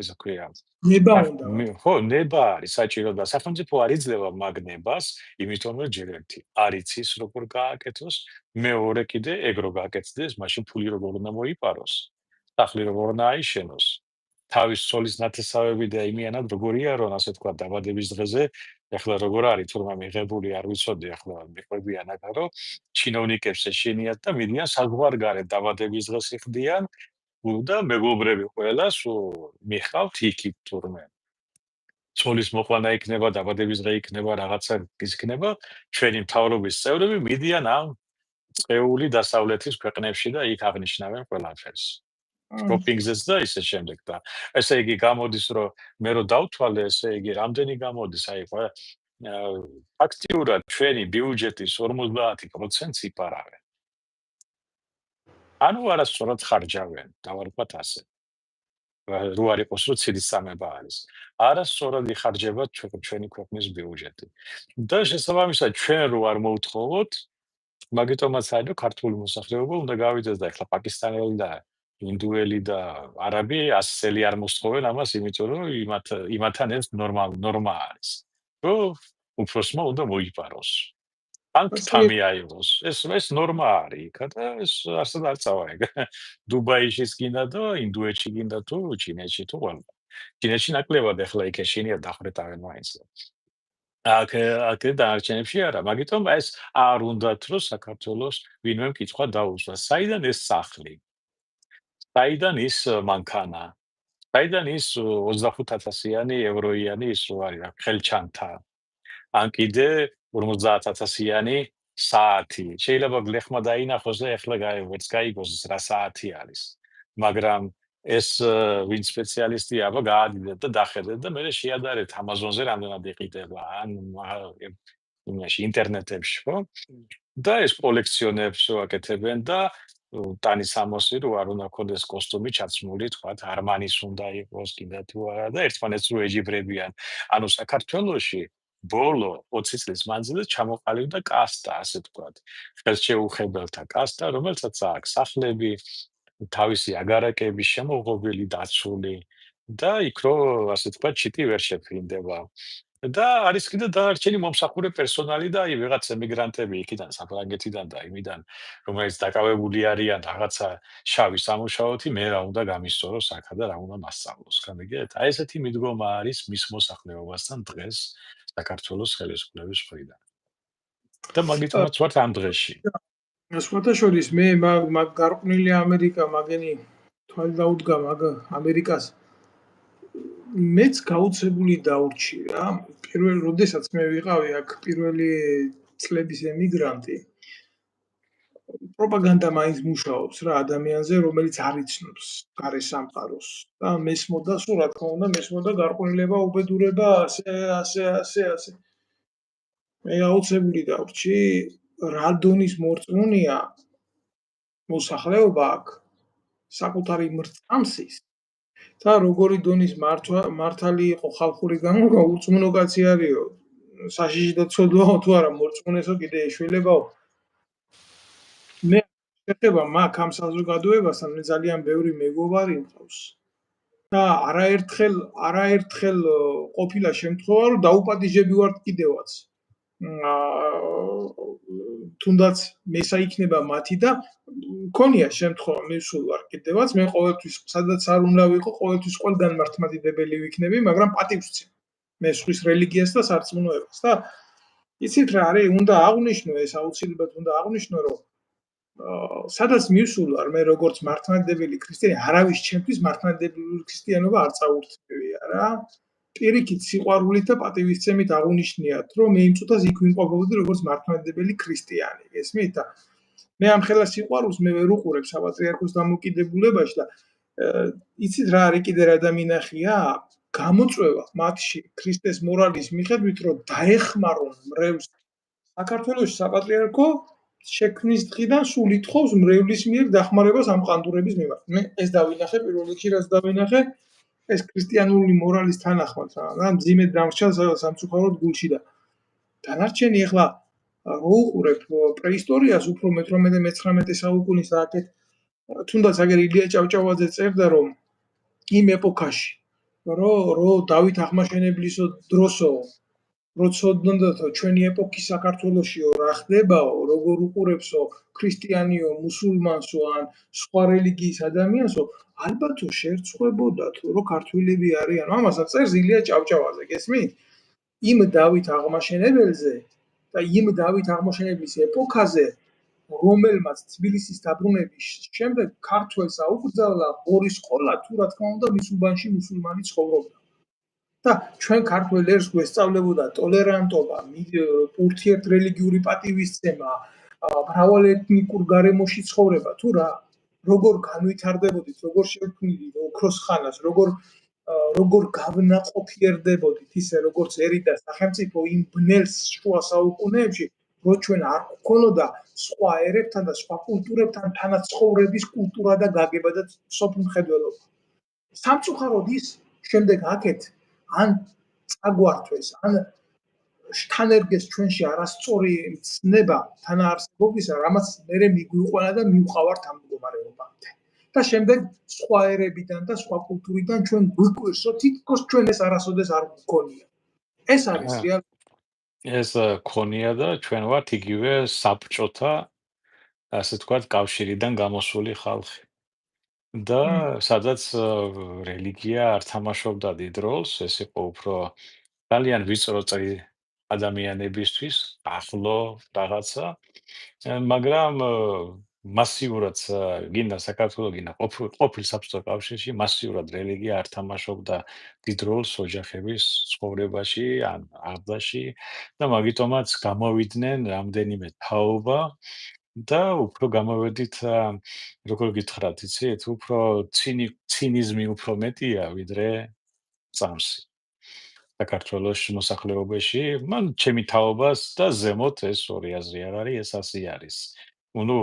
ესე ქვია ნება უნდა. ხო, ნება არის საჭირო და სახელმწიფო არ იძლევა მაგ ნებას, იმიტომ რომ ჯერ ერთი არ იცის როგორ გააკეთოს, მეორე კიდე ეგ რო გააკეთდეს, მაშინ ფული როგორ უნდა მოიპაროს, სახლი როგორ უნდა აიშენოს. თავის სოლის ნათესავები და იმიანად როგორია რომ ასე თქვა დაბადების დღეზე ეხლა როგორ არის თურმე მიღებული არ ვიცოდი ახლა მიყვებიან აქ რომ ჩინოვნიკებს ეშინიათ და მიდიან საზღვარგარეთ დაბადების დღეს იხდიან და მეგობრები ყველას მიხავთ იქით თურმე სოლის მოყვანა იქნება დაბადების დღე იქნება რაღაცა იქნება ჩვენი მთავრობის წევრები მიდიან ამ წეული დასავლეთის ქვეყნებში და იქ აღნიშნავენ ყველაფერს შოპინგზეც და ისე შემდეგ და ესე იგი გამოდის რომ მე რო დავთვალე ესე იგი რამდენი გამოდის აი ფაქტიურად ჩვენი ბიუჯეტის 50% იპარავენ ანუ არასწორად ხარჯავენ დავარქვათ ასე რო არ იყოს რომ ცილისწამება არის არასწორად იხარჯება ჩვენი ქვეყნის ბიუჯეტი და შესაბამისად ჩვენ რო არ მოვთხოვოთ მაგიტომაც აი რომ ქართული მოსახლეობა უნდა გავიდეს და ეხლა პაკისტანელი და ინდუელი და არაბი 100 წელი არ მოსთხოვენ ამას, იმიტომ რომ იმათთან ეს ნორმა არის. რომ უფროსმა უნდა მოიპაროს. ან თამი აიღოს. ეს ნორმა არის და ეს არსად არ წავა ეგ. დუბაიშიც გინდა და ინდუეთში გინდა თუ ჩინეთში თუ ყველა. ჩინეთში ნაკლებად ეხლა იქ ეშინია დახრეტავენ მაინც. აქ დანარჩენებში არა, მაგიტომ ეს არ უნდათ რომ საქართველოს ვინმე მკითხვა დაუსვა. საიდან ეს სახლი? საიდან ის მანქანა? საიდან ის 25,000-იანი ევროიანი ის რო არის ხელჩანთა? ან კიდე 50,000-იანი საათი. შეიძლება გლეხმა დაინახოს და ეხლა ვერც გაიგოს რა საათი არის. მაგრამ ეს ვინ სპეციალისტია, აბა გაადიდეთ და დახედეთ და მე შეადარეთ Amazon-ზე რამდენად იყიდება ან იმაში ინტერნეტებში, ხო? და ეს კოლექციონერებს ვაკეთებენ და ტანის ამოსი რო არ უნდა ქონდეს კოსტუმი ჩაცმული, თქვა არმანის უნდა იყოს, კიდე თუ არა და ერთმანეთს რო ეჯიბრებიან. ანუ საქართველოში ბოლო 20 წლის მანძილზე ჩამოყალიბდა კასტა, ასე თქვა. ხელშეუხებელთა კასტა, რომელსაც აქვს სახლები, თავისი აგარაკები შემოღობილი, დაცული და იქ რო ასე თქვა ჩიტი ვერ შეფრინდება. და არის კიდე დანარჩენი მომსახურე პერსონალი და აი ვიღაც ემიგრანტები იქიდან საფრანგეთიდან და იმიდან რომელიც დაკავებული არიან რაღაცა შავი სამუშაოთი მე რა უნდა გამისწოროს აქა და რა უნდა მასწავლოს გამიგეთ აი ესეთი მიდგომა არის მის მოსახლეობასთან დღეს საქართველოს ხელისუფლების მხრიდან და მაგიტომაც ვართ ამ დღეში სხვათა შორის მე მაგ გარყვნილი ამერიკა მაგენი თვალი დაუდგა მაგ ამერიკას მეც გაუცებული დაურჩი რა პირველ როდესაც მე ვიყავი აქ პირველი წლების ემიგრანტი პროპაგანდა მაინც მუშაობს რა ადამიანზე რომელიც არ იცნობს გარე სამყაროს და მესმოდა სულ რა თქმა უნდა მესმოდა გარყვნილება უბედურება ასე მე გაუცებული დაურჩი რა დონის მორწმუნეა მოსახლეობა აქ საკუთარი მრწამსის და როგორი დონის მართალი იყო ხალხური განმარტება ურწმუნო კაცი არისო საშიში და ცოდვაო თუ არა მორწმუნესო კიდე ეშველებაო მე შეხება მაგ ამ საზოგადოებასთან მე ძალიან ბევრი მეგობარი მყავს და არაერთხელ ყოფილა შემთხვევა რომ დაუპატიჟები ვართ კიდევაც თუნდაც მესა იქნება მათი და მქონია შემთხვევა მე სულ ვარ კიდევაც მე ყოველთვის სადაც არ უნდა ვიყო ყოველთვის ყველგან მართლმადიდებელი ვიქნები მაგრამ პატივს ვცემ მე სხვის რელიგიას და სარწმუნოებას და იცით რა არის უნდა აღვნიშნო ეს აუცილებლად უნდა აღვნიშნო რომ სადაც მივსულვარ მე როგორც მართლმადიდებელი ქრისტიანი, არავის ჩემთვის მართლმადიდებელი ქრისტიანობა არ წაურთმევია რა. პირიქით სიყვარულით და პატივისცემით აღუნიშნიათ, რომ მე იმ წუთას იქ ვიმყოფებოდი როგორც მართლმადიდებელი ქრისტიანი. გესმით? და მე ამ ხელა სიყვარულს მე ვერ უყურებ საპატრიარქოს დამოკიდებულებაში და იცით რა არის კიდე რა დამინახია? გამოწვევა მათში ქრისტეს მორალის მიხედვით, რომ დაეხმარონ მრევლს საქართველოს საპატრიარქო შექმნის დღიდან სულ ითხოვს მრევლის მიერ დახმარებას ამ ყანდურების მიმართ. მე ეს დავინახე პირველ რიგში, რაც დავინახე, ეს ქრისტიანული მორალის თანახმად რა მძიმედ დამრჩა სამწუხაროდ გულში და დანარჩენი ახლა რო უყურებ პრეისტორიას უფრო მე-18-19 საუკუნის აქეთ თუნდაც აგერ ილია ჭავჭავაძე წერდა რომ იმ ეპოქაში რო დავით აღმაშენებლისო დროსო რო ცოდნოდათო ჩვენი ეპოქის საქართველოსიო რა ხდებაო როგორ უყურებსო ქრისტიანიო მუსულმანსო ან სხვა რელიგიის ადამიანსო ალბათო შერცხვებოდათ რომ ქართველები არიან ამასაც წერს ილია ჭავჭავაძე გესმით იმ დავით აღმაშენებელზე და იმ დავით აღმაშენებლის ეპოქაზე რომელმაც თბილისის დაბრუნების შემდეგ ქართველს აუკრძალა ბორის ყოლა თუ რა თქმა უნდა მის უბანში მუსულმანი ცხოვრობდა და ჩვენ ქართველ ერს გვესწავლებოდა ტოლერანტობა, ურთიერთრელიგიური პატივისცემა, მრავალეთნიკურ გარემოში ცხოვრება, თუ რა, როგორ განვითარდებოდით, როგორ შევქმნიდით ოქროს ხანას, როგორ გავნაყოფიერდებოდით ისე როგორც ერი და სახელმწიფო იმ ბნელს შუა საუკუნეებში, რო ჩვენ არ გვქონოდა სხვა ერებთან და სხვა კულტურებთან თანაცხოვრების კულტურა და გაგება და სოფლმხედველობა. სამწუხაროდ ის შემდეგ აქეთ ან წაგვართვეს, ან შთანერგეს ჩვენში არასწორი ცნება თანაარსებობისა, რამაც მერე მიგვიყვანა და მივყავართ ამ მდგომარეობამდე. და შემდეგ სხვა ერებიდან და სხვა კულტურიდან ჩვენ გვიკვირსო, თითქოს ჩვენ ეს არასოდეს არ გვქონია. ეს არის რეალობა. ეს ქონია და ჩვენ ვართ იგივე საბჭოთა, ასე თქვათ, კავშირიდან გამოსული ხალხი. და სადაც რელიგია არ თამაშობდა დიდ როლს, ეს იყო უფრო ძალიან ვიწრო წრი ადამიანებისთვის, ახლო რაღაცა, მაგრამ მასიურად გინდა საქართველოს გინდა ყოფილ საბჭოთა კავშირში მასიურად რელიგია არ თამაშობდა დიდ როლს ოჯახების ცხოვრებაში ან აღზრდაში და მაგიტომაც გამოვიდნენ რამდენიმე თაობა და უფრო გამოვედით როგორ გითხრათ იცით უფრო ცინიზმი უფრო მეტია ვიდრე წამსი საქართველოს მოსახლეობაში მან ჩემი თაობას და ზემოთ ეს ორი აზრი არ არის ეს ასე არის ну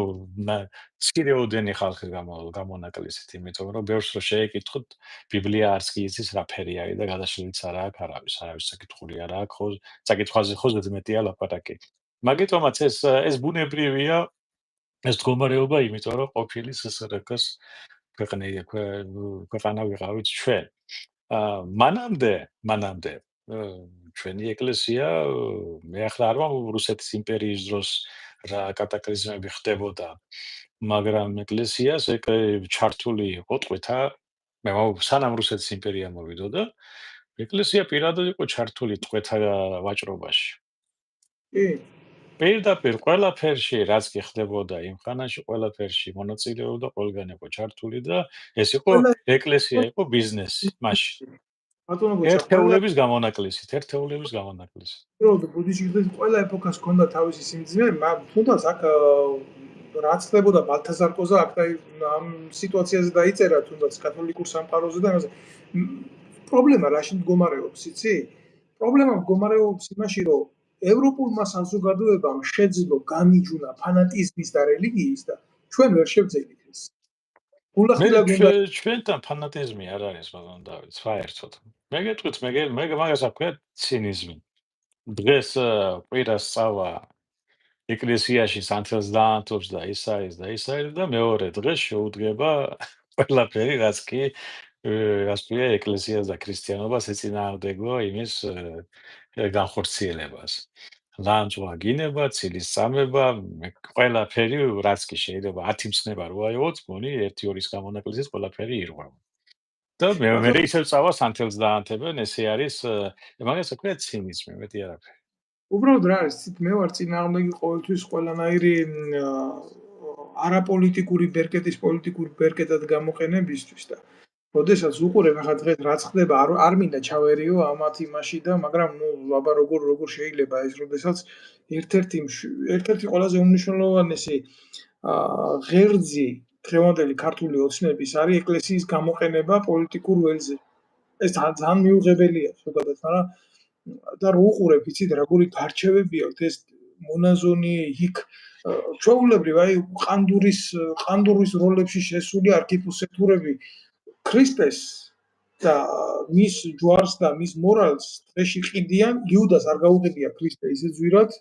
ცირეოდენი ხალხი გამონაკლისით იმიტომ რომ ბევრს რო შეეკითხოთ ბიბლია არც კი იცის რა ფერი არის და გადაშლილიც არ აქვს არავის საკითხული არ აქვს ხო საკითხვაზე ხო ზედმეტია ლაპარაკი მაგიტომაც ეს ბუნებრივია ეს მდგომარეობა იმიტომ რომ ყოფილი СССР-ს ქვეყანა ვიყავით ჩვენ მანამდე ჩვენი ეკლესია მე ახლა არ ვამბობ რუსეთის იმპერიის დროს რა კატაკლიზმები ხდებოდა მაგრამ ეკლესიას ჩართული იყო ტყვეთა მე ვამბობ სანამ რუსეთის იმპერია მოვიდოდა ეკლესია პირადად იყო ჩართული ტყვეთა ვაჭრობაში პირდაპირ ყველაფერში რაც კი ხდებოდა იმ ხანაში ყველაფერში მონაწილეობდა ყველგან იყო ჩართული და ეს იყო ეკლესია იყო ბიზნესი მაშინ ერთეულების გამონაკლისით. ბუდიში ყველა ეპოქას ჰქონდა თავისი სიმძიმე, თუნდაც აქ რაც ხდებოდა ბალთაზარ კოზა აქ ამ სიტუაციაზე დაიწერა თუნდაც კათოლიკურ სამყაროზე და პრობლემა რაში მდგომარეობს, იცი? პრობლემა მდგომარეობს იმაში, რომ ევროპულმა საზოგადოებამ შეძლო გამიჯუნა ფანატიზმის და რელიგიის და ჩვენ ვერ შევძელით ეს. ჩვენთან ფანატიზმი არ არის, მაგრამ დავით, საერთოდ. მე გეტყვით, მე მაგას აქვია ცინიზმი. დღეს ყვირას სწავლა ეკლესიაში სანთელს დაანთობს და ის არის და მეორე დღეს შეუდგება ყველაფერი, რაც ქვია ეკლესიას და ქრისტიანობას ეწინააღმდეგო იმის განხორციელებას. ლანძღვა გინება, ცილის წამება, ყველაფერი რაც კი შეიძლება 10 მცნება რო აიღოთ, მგონი 1-2-ის გამონაკლისით ყველაფერი ირღვევა. და მე ისევ წავა სანთელს დაანთებენ, ესე არის, მაგას აქვია ცინიზმი, მეტი არაფერი. უბრალოდ რა არის, მე ვარ წინააღმდეგი ყოველთვის ყველანაირი არაპოლიტიკური ბერკეტის პოლიტიკურ ბერკეტად გამოყენებისთვის და როდესაც უყურებ ახლა დღეს რაც ხდება არ მინდა ჩავერიო ამათ იმაში და მაგრამ აბა როგორ შეიძლება ეს როდესაც ერთ-ერთი ყველაზე უმნიშვნელოვანესი ღერძი დღევანდელი ქართული ოცნების არის ეკლესიის გამოყენება პოლიტიკურ ველზე. ეს ძალიან მიუღებელია ზოგადად, მაგრამ და რო უყურებ, იცით, როგორი გარჩევები აქვს ეს მონაზონი იქ ჩვეულებრივ აი ყანდურის როლებში შესული არქიპოსეთურები ქრისტეს და მის ჯვარს და მის მორალს დღეში ყიდიან, იუდას არ გაუღებია ქრისტე ისე ძვირად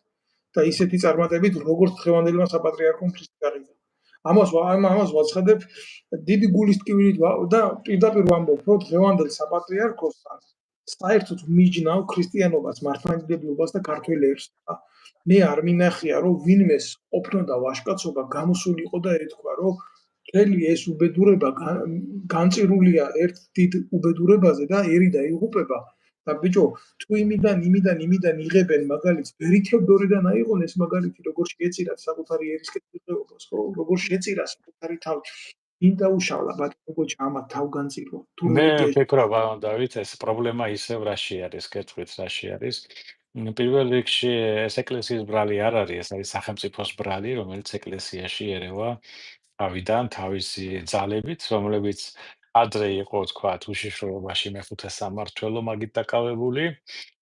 და ისეთი წარმატებით, როგორც დღევანდელმა საპატრიარქომ ქრისტე გაყიდა. ამას ვაცხადებ დიდი გულის ტკივილით და პირდაპირ ვამბობ, რომ დღევანდელ საპატრიარქოსთან საერთოდ მიჯნავ ქრისტიანობას, მართლმადიდებლობას და ქართველ ერს. მე არ მინახია, რომ ვინმეს ყოფნოდა ვაჟკაცობა გამოსულიყო და ეთქვა, რომ მთელი ეს უბედურება განწირულია ერთ დიდ უბედურებაზე და ერი დაიღუპება და ბიჭო, თუ იმიდან იღებენ მაგალითს, ბერითებდორიდან აიღონ ეს მაგალითი, როგორ შეეწირათ საკუთარი ერისკენ მიღებას, ხო? როგორ შეეწირა საკუთარი თავი. ვინ დაუშალა ბატონო გოჩა ამათ თავგანწირვა? მე ვფიქრობ, დავით, ეს პრობლემა ისევ რაში არის, გეტყვით რაში არის. პირველ რიგში ეს ეკლესიის ბრალი არ არის, ეს არის სახელმწიფოს ბრალი, რომელიც ეკლესიაში ერევა თავიდან თავისი ძალებით, რომლებიც ადრე იყო, თქვათ, უშიშროებაში მეხუთე სამმართველო მაგით დაკავებული,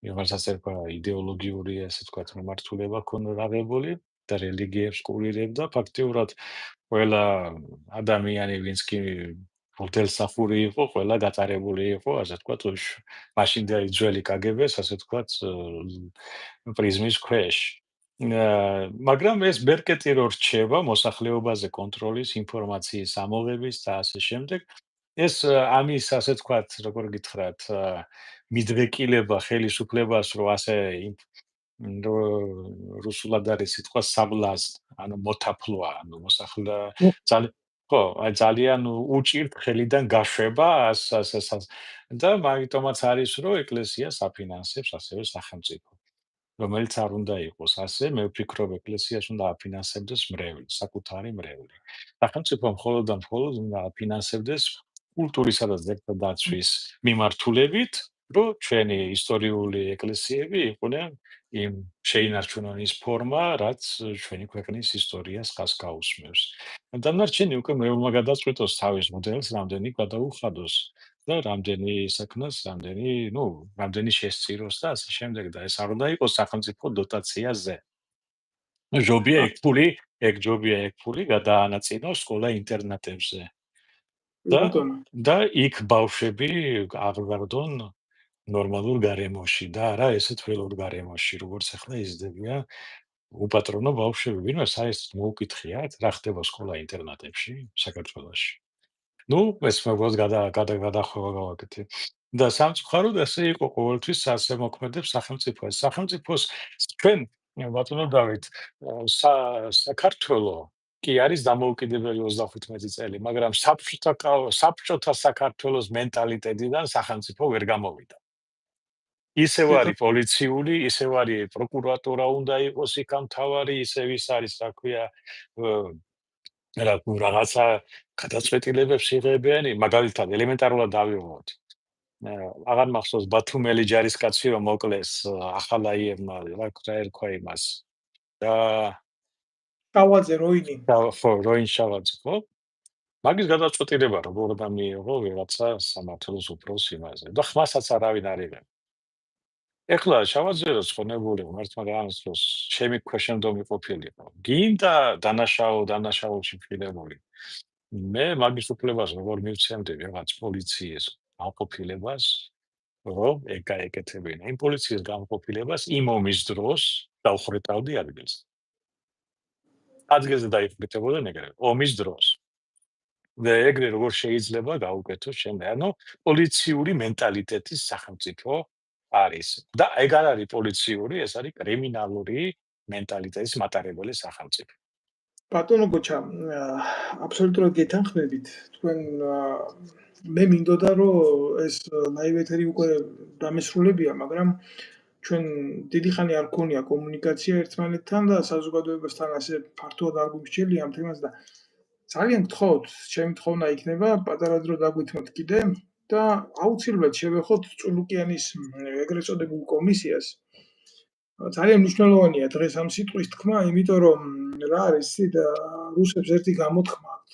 რომელსაც ერქვა იდეოლოგიური, ასე თქვათ, მიმართულება ჰქონდა აღებული და რელიგიებს კურირებდა. ფაქტიურად ყველა ადამიანი, ვინც კი მღვდელსახური იყო, ყველა გატარებული იყო, ასე ვთქვათ, მაშინდელი ძველი კგბ-ს, ასე ვთქვათ, პრიზმის ქვეშ. მაგრამ ეს ბერკეტი რო რჩება მოსახლეობაზე კონტროლის, ინფორმაციის ამოღების და ასე შემდეგ, ეს ამის, ასე ვთქვათ, როგორ გითხრათ, მიდრეკილება ხელისუფლებას, რომ ასე რუსულად არის სიტყვა საბლაზნ, ანუ მოთაფლვა, ანუ ხო, აი ძალიან უჭირთ ხელიდან გაშვება და მაგიტომაც არის, რომ ეკლესიას აფინანსებს ასევე სახელმწიფო, რომელიც არ უნდა იყოს ასე. მე ვფიქრობ, ეკლესიას უნდა აფინანსებდეს მრევლი, საკუთარი მრევლი. სახელმწიფო მხოლოდ და მხოლოდ უნდა აფინანსებდეს კულტურისა და ძეგლთა დაცვის მიმართულებით, რომ ჩვენი ისტორიული ეკლესიები იყვნენ იმ შეინარჩუნონ ის ფორმა, რაც ჩვენი ქვეყნის ისტორიას ხაზს გაუსმევს. დანარჩენი უკვე მეულმა გადაწყვიტოს თავის მოდელს, რამდენი გადაუხადოს და რამდენი ისაქნას, რამდენი შესწიროს და ასე შემდეგ და ეს არ უნდა იყოს სახელმწიფო დოტაციაზე. ჯობია ეგ ფული გადაანაწილოს სკოლა-ინტერნატებზე. და იქ ბავშვები აღგარდონ ნორმალურ გარემოში და არა ესეთ ველურ გარემოში, როგორც ახლა იზრდებიან უპატრონო ბავშვები. ვინმე საერთოდ მოუკითხიათ, რა ხდება სკოლა-ინტერნატებში საქართველოში. ეს მოგოს გადახვევა გავაკეთე. და სამწუხაროდ ესე იყო ყოველთვის ასე მოქმედებს სახელმწიფო. სახელმწიფოს ჩვენ ბატონო დავით, საქართველო კი არის დამოუკიდებელი 35 წელი, მაგრამ საბჭოთა საქართველოს მენტალიტეტიდან სახელმწიფო ვერ გამოვიდა. ისევ არის პოლიციული, ისევ არის პროკურატურა უნდა იყოს იქ ამთავარი, ისევ ის არის, რა ქვია, რაღაცა გადაწყვეტილებებს იღებენ, მაგალითად ელემენტარულად დავიღოთ. აღარ მახსოვს ბათუმელი ჯარისკაცი რომ მოკლეს ახალაიევმა, რა ერქვა იმას. შავაძე როინი. ხო, როინ შავაძე, ხო? მაგის გადაწყვეტილება როგორ უნდა მიიღო ვიღაცა სამართლის უფროს იმაზე და ხმასაც არავინ არ იღებს. ეხლა შავაძე როს ხონებული მართლა განსწროს ჩემი ქვეშემდომი ყოფილიყო. გინდა დანაშაულში მშვიდებული. მე მაგის უფლებას როგორ მივცემდი ვიღაც პოლიციის გამყოფილებას, რომ ეგ გაეკეთებინა. იმ პოლიციის გამყოფილებას იმ ომის დროს დავხრეტავდი ადგილს. ადგილზე დაიფრიტებოდნენ ეგრევე, ომის დროს. და ეგრე როგორ შეიძლება გაუკეთოს შემდეგ. ანუ პოლიციური მენტალიტეტის სახელმწიფო არის. და ეგ არ არის პოლიციური, ეს არის კრიმინალური მენტალიტეტის მატარებელი სახელმწიფო. ბატონო გოჩა, აბსოლუტურად გეთანხმებით. თქვენ მე მინდოდა რომ ეს ლაივ ეთერი უკვე დამესრულებია, მაგრამ ჩვენ დიდი ხანი არ გქონია კომუნიკაცია ერთმანეთთან და საზოგადოებასთან ასე ფართოდ არ გვიმსჯელია ამ თემას და ძალიან გთხოვთ, ჩემი თხოვნა იქნება პატარა დრო დაგვითმოთ კიდე და აუცილებლად შევეხოთ წულუკიანის ეგრეთ წოდებულ კომისიას. ძალიან მნიშვნელოვანია დღეს ამ სიტყვის თქმა, იმიტომ რომ რა არის იცით, რუსებს ერთი გამოთქმა აქვთ.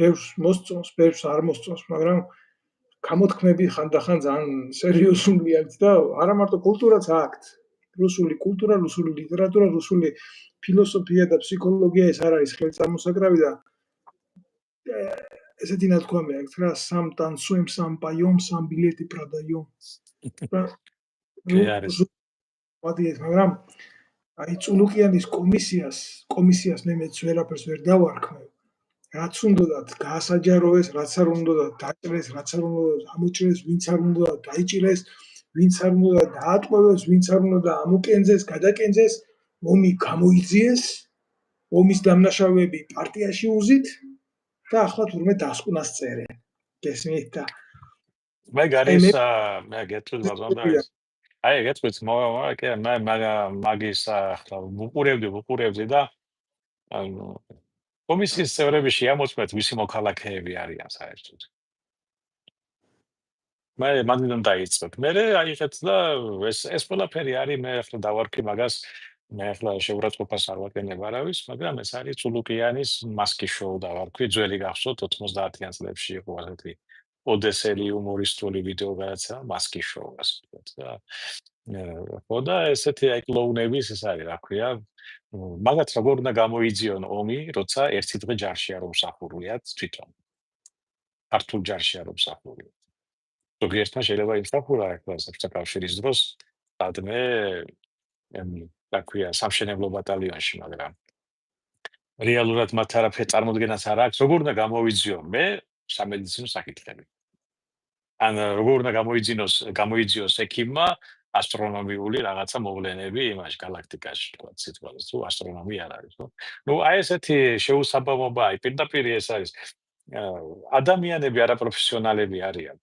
ბევრს მოსწონს, ბევრს არ მოსწონს, მაგრამ გამოთქმები ხანდახან ძალიან სერიოზული აქვს და არა მარტო კულტურაც აქვთ. რუსული კულტურა, რუსული ლიტერატურა, რუსული ფილოსოფია და ფსიქოლოგია ეს არ არის ხელწამოსაკრავი და ესეთი ნათქვამი აქვს რა, სამ танцуем, сам поем, сам билеты продаем. კი არის. ვადიეთ, მაგრამ აი წულუკიანის კომისიას მე მეც ვერაფერს ვერ დავარქმევ. რაც უნდათ გაასაჯაროეს, რაც არ უნდათ დაჭრეს, რაც არ უნდათ ამოჭრეს, ვინც არ უნდათ დაიჭირეს, ვინც არ უნდათ დაატყვევეს, ვინც არ უნდა ამოკენძეს, გადაკენძეს, ომი გამოიძიეს, ომის დამნაშავეები პარტიაში უზით და ახლა თურმე დასკვნას წერენ. გესმით და მე გარის მე გეტყვით ბაზარს. აი გეტყვით მაგის ახლა ვუყურებდი და კომისიის წევრები შეამოწმეთ ვისი მოქალაქეები არიან საერთოდ. მე მანდიდან დაიწყეთ. მე აიღეთ და ეს ყველაფერი არის მე ახლა დავარქვი მაგას მე ახლა შეურაცხყოფას არ ვაკენებ არავის, მაგრამ ეს არის წულუკიანის მასკის შოუ დავარქვი, ძველი გახსოვთ 90-იან წლებში იყო ასეთი ოდესელი იუმორისტული ვიდეო გადაცა მასკის შოუ ასე ვთქვათ და ხო და ესეთი აი კლოუნების ეს არის რა ქვია მაგათ როგორ უნდა გამოიძიონ ომი, როცა ერთი დღე ჯარში არ უსახურიათ თვითონ. ქართულ ჯარში არ უსახურიათ. ზოგიერთმა შეიძლება იმსახურა ახლა საბჭოთა დროს სადმე რა ქვია სამშენებლო ბატალიონში, მაგრამ რეალურად მათ არაფერ წარმოდგენას არ აქვს, როგორ უნდა გამოვიძიონ მე სამედიცინო საკითხები. ან როგორ უნდა გამოიძიოს ექიმმა ასტრონომიული რაღაცა მოვლენები იმაში galaktikაში თქვა სიტყვაზე თუ ასტრონომია არ არის, ხო? ნუ აი ესეთი შეუსაბამობა, აი პირდაპირ ეს არის ადამიანები არაპროფესიონალები არიან.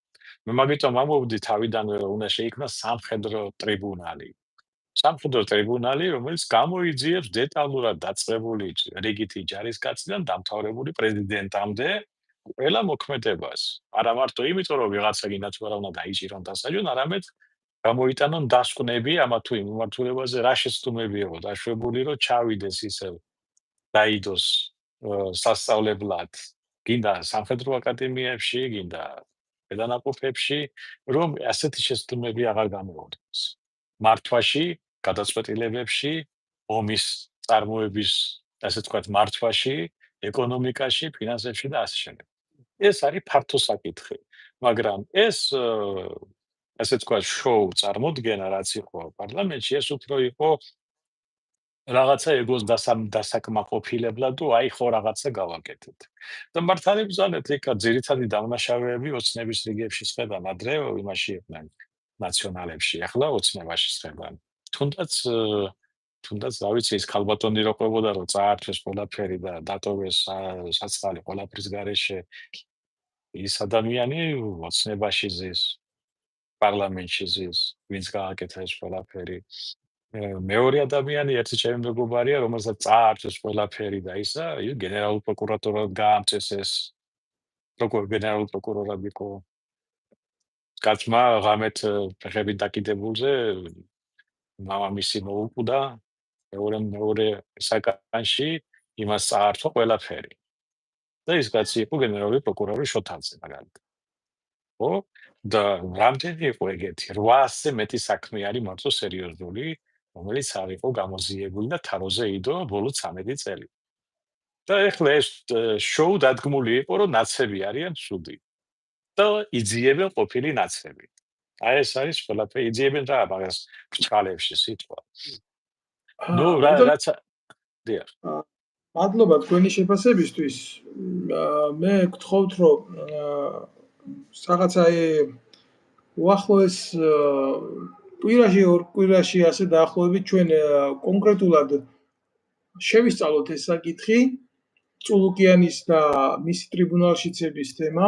მე მაგიტომ ამბობდი თავიდანვე რომ უნდა შეიქმნას სამხედრო ტრიბუნალი. სამხედრო ტრიბუნალი, რომელიც გამოიძიებს დეტალურად დაწყებული რიგითი ჯარისკაციდან დამთავრებული პრეზიდენტამდე ყველა მოქმედებას. არა მარტო იმიტომ, რომ ვიღაცა გინდა თუ არა უნდა დაიჭირონ დასაჯონ, არამედ გამოიტანონ დასკვნები ამა თუ იმ მიმართულებაზე, რა შეცდომები იყო დაშვებული, რომ ჩავიდეს ისევ დაიდოს სასწავლებლად, გინდა სამხედრო აკადემიებში, გინდა παιδანაყოფებში, რომ ასეთი შეცდომები აღარ გამოუდგეს. მართვაში, გადაწყვეტილებებში, ომის წარმოების, ასე ვთქვათ, მართვაში, ეკონომიკაში, ფინანსებში და ასე შემდეგ. ეს არის ფართო საკითხი, მაგრამ ეს ასე ვთქვათ, შოუ წარმოდგენა რაც იყო პარლამენტში, ეს უფრო იყო რაღაცა ეგოს დასაკმაყოფილებლად თუ აი ხო რაღაცა გავაკეთეთ. და მართალი ბრძანეთ, იქ ძირითადი დამნაშავეები ოცნების რიგებში შეხვედან ადრე იმაში იყვნენ ნაციონალებში, ახლა ოცნებაში შეხვედან. თუნდაც რა ვიცი ის ქალბატონი რო ყვებოდა რომ წაართვეს ყველაფერი და დატოვეს საწყალი ყველაფრის გარეშე ის ადამიანი ოცნებაში ზის პარლამენტში ზის ვინც გააკეთა ეს ყველაფერი მეორე ადამიანი ერთი ჩემი მეგობარია რომელსაც წაართვეს ყველაფერი და ისა გენერალურ პროკურატურად გაამწეს ეს როგორ გენერალურ პროკურორად იყო კაცმა ღამეთ ფეხები დაკიდებულზე მამამისი მოუკვდა მეორე საკანში იმას წაართვა ყველაფერი და ის კაცი იყო გენერალური პროკურორი შოთანზე მაგალითად ხო და რამდენი იყო ეგეთი 800-ზე მეტი საქმე არის მარტო სერიოზული რომელიც არ იყო გამოძიებული და თაროზე იდო ბოლო 13 წელი და ეხლა ეს შოუ დადგმული იყო რომ ნაცები არიან ცუდი და იძიებენ ყოფილი ნაცები აი ეს არის ყველაფერი იძიებენ რა მაგას ბრჭყალებში სიტყვა ნუ რაც დიახ მადლობა თქვენი შეფასებისთვის მე გთხოვთ რომ რაღაცა უახლოეს კვირაში ორ კვირაში ასე დაახლოებით ჩვენ კონკრეტულად შევისწავლოთ ეს საკითხი წულუკიანის და მისი ტრიბუნალშიცების თემა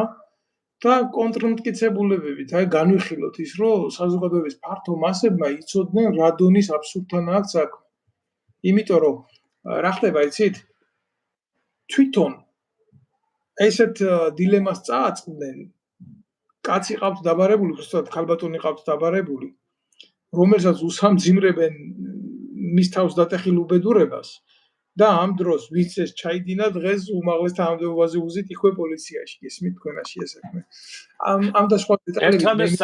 და კონტრმტკიცებულებებით, აი განვიხილოთ ის, რომ საზოგადოების ფართო მასებმა იცოდნენ რა დონის აბსურდთან აქვს საქმე. იმიტომ რომ რა ხდება იცით? თვითონ ესეთ დილემას წააწყდნენ, კაცი ყავთ დაბარებული, უბრალოდ ქალბატონი ყავთ დაბარებული, რომელსაც უსამძიმრებენ მის თავს დატეხილ უბედურებას და ამ დროს ვინც ეს ჩაიდინა დღეს უმაღლეს თანამდებობაზე უზით იქვე პოლიციაში. ესმით თქვენაში ეს საქმე. ამ და სხვა დეტალები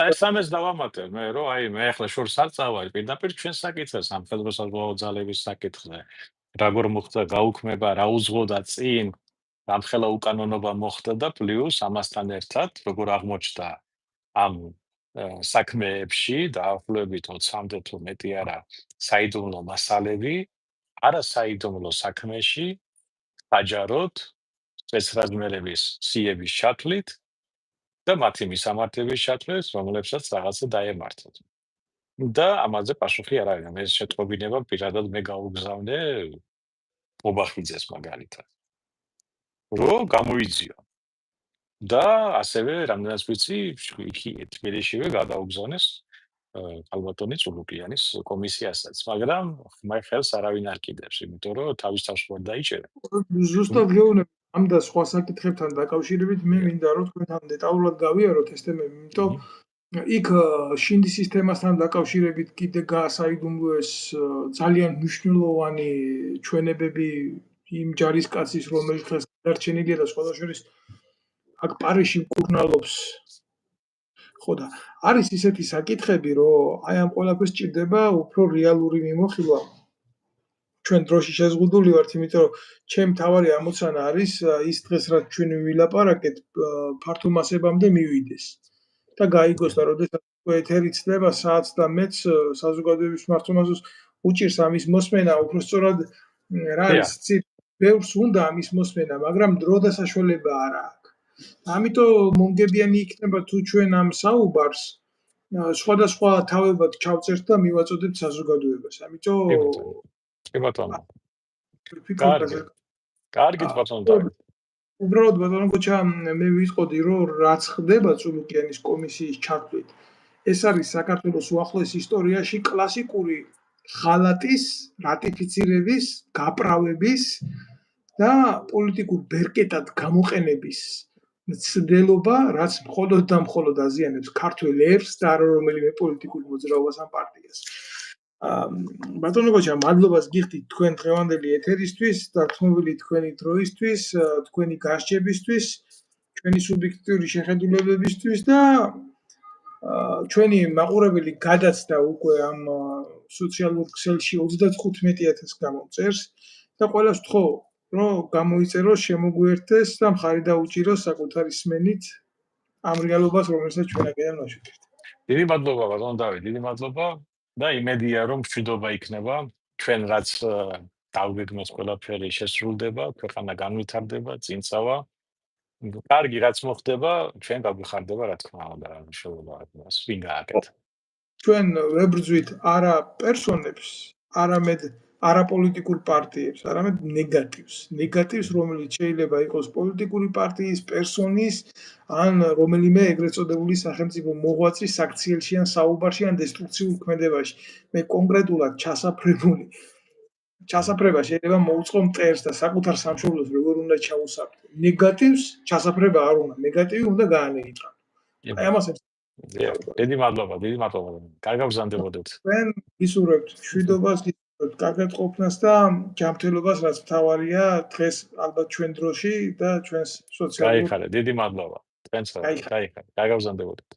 ეს დავამატებ მე, რომ აი მე ახლა შორს არ წავარ პირდაპირ ჩვენს საკითხებს ამ ხელმოსაზღვაო ძალების საკითხზე. როგორ მოხდა გაუქმება, რა უძღოდა წინ, რამხელა უკანონობა მოხდა და პლუს ამასთან ერთად როგორ აღმოჩნდა ამ საქმეებში დაახლოებით 20-მდე თუ მეტი არა საიდუმლო მასალები, არასაიდუმლო საქმეში საჯაროდ წესრაზმერების სიების ჩათვლით და მათი მისამართების ჩათვლით, რომლებსაც რაღაცა დაემართათ. და ამაზე პასუხი არ არის. ეს შეტყობინება პირადად მე გაუგზავნე ბობახიძეს მაგალითად. რომ გამოიძიო. და ასევე რამდენიც ვიცი, იქ თბილისშივე გადაუგზავნეს ქალბატონი წულუკიანის კომისიასაც, მაგრამ ხმაი ხელს არავინ არ კიდევს, იმიტომ რომ თავის თავს ვერ დაიჭერა. ზუსტად გეუბნები ამ და სხვა საკითხებთან დაკავშირებით მე მინდა რომ თქვენთან დეტალურად გავიაროთ ეს თემები, იმიტომ იქ შინდის სისტემასთან დაკავშირებით კიდე გაასაიდუმლოეს ძალიან მნიშვნელოვანი ჩვენებები იმ ჯარისკაცის, რომელიც დღეს გადარჩენილია და სხვადასხვა შორის აქ პარიში მკურნალობს. ხო და არის ისეთი საკითხები, რომ აი ამ ყველაფერს ჭირდება უფრო რეალური მიმოხილვა. ჩვენ დროში შეზღუდული ვართ, იმიტომ რომ ჩემ თავარი ამოცანა არის ის დღეს რაც ჩვენ ვილაპარაკეთ ფართო მასებამდე მივიდეს. და გაიგოს და როდესაც ეთერი ცდება საათს და მეც საზოგადოების მართლმადიდებლობას უჭირს ამის მოსმენა, უფრო სწორად რა არის, ბევრს უნდა ამის მოსმენა, მაგრამ დრო და საშუალება არ აქვს. ამიტომ მომგებიანი იქნება თუ ჩვენ ამ საუბარს სხვადასხვა თავებად ჩავწერთ და მივაწოდებთ საზოგადოებას. ამიტომ კი ბატონო. კარგით ბატონო დავით. უბრალოდ ბატონო გოჩა მე ვიტყოდი რომ რაც ხდება წულუკიანის კომისიის ჩათვლით, ეს არის საქართველოს უახლოეს ისტორიაში კლასიკური ღალატის, რატიფიცირების, გაправების და პოლიტიკურ ბერკეტად გამოყენების მცდელობა, რაც მხოლოდ და მხოლოდ აზიანებს ქართველ ერს და არა რომელიმე პოლიტიკურ მოძრაობას ან პარტიას. ბატონო გოჩა, მადლობას გიხდით თქვენ დღევანდელი ეთერისთვის, დათმობილი თქვენი დროისთვის, თქვენი გასჯებისთვის, ჩვენი სუბიექტიური შეხედულებებისთვის და ჩვენი მაყურებელი გადაცდა უკვე ამ სოციალურ ქსელში 35,000 გამომწერს და ყველას ვთხოვ, რომ გამოიწეროს, შემოგვიერთდეს და მხარი დაუჭიროს საკუთარი სმენით ამ რეალობას, რომელსაც ჩვენ აქედან ვაშუქებთ. დიდი მადლობა ბატონო დავით, დიდი მადლობა და იმედია რომ მშვიდობა იქნება, ჩვენ რაც დავგეგმოთ ყველაფერი შესრულდება, ქვეყანა განვითარდება, წინწავა. კარგი რაც მოხდება, ჩვენ გაგვიხარდება რა თქმა უნდა, შეუძლია მას ვინ გააკეთა. ჩვენ ვებრძვით არა პერსონებს, არამედ არაპოლიტიკურ პარტიებს, არამედ ნეგატივს, რომელიც შეიძლება იყოს პოლიტიკური პარტიის, პერსონის, ან რომელიმე ეგრეთ წოდებული სახელმწიფო მოღვაწის აქციელში ან საუბარში ან დესტრუქციულ ქმედებაში. მე კონკრეტულად ჩასაფრება შეიძლება მოუწყო მტერს და საკუთარ სამშობლოს როგორ უნდა ჩაუსაფრთხო. ნეგატივს ჩასაფრება არ უნდა, ნეგატივი უნდა გაანეიტრალო. აი ამას დიდი მადლობა. კარგად გზანდებოდეთ. ჩვენ ვისურვებთ მშვიდობას, კარგად ყოფნას და ჯანმრთელობას, რაც მთავარია დღეს ალბათ ჩვენ დროში და ჩვენს სოციალურ. გაიხარეთ, დიდი მადლობა. თქვენს კარგად გზანდებოდეთ.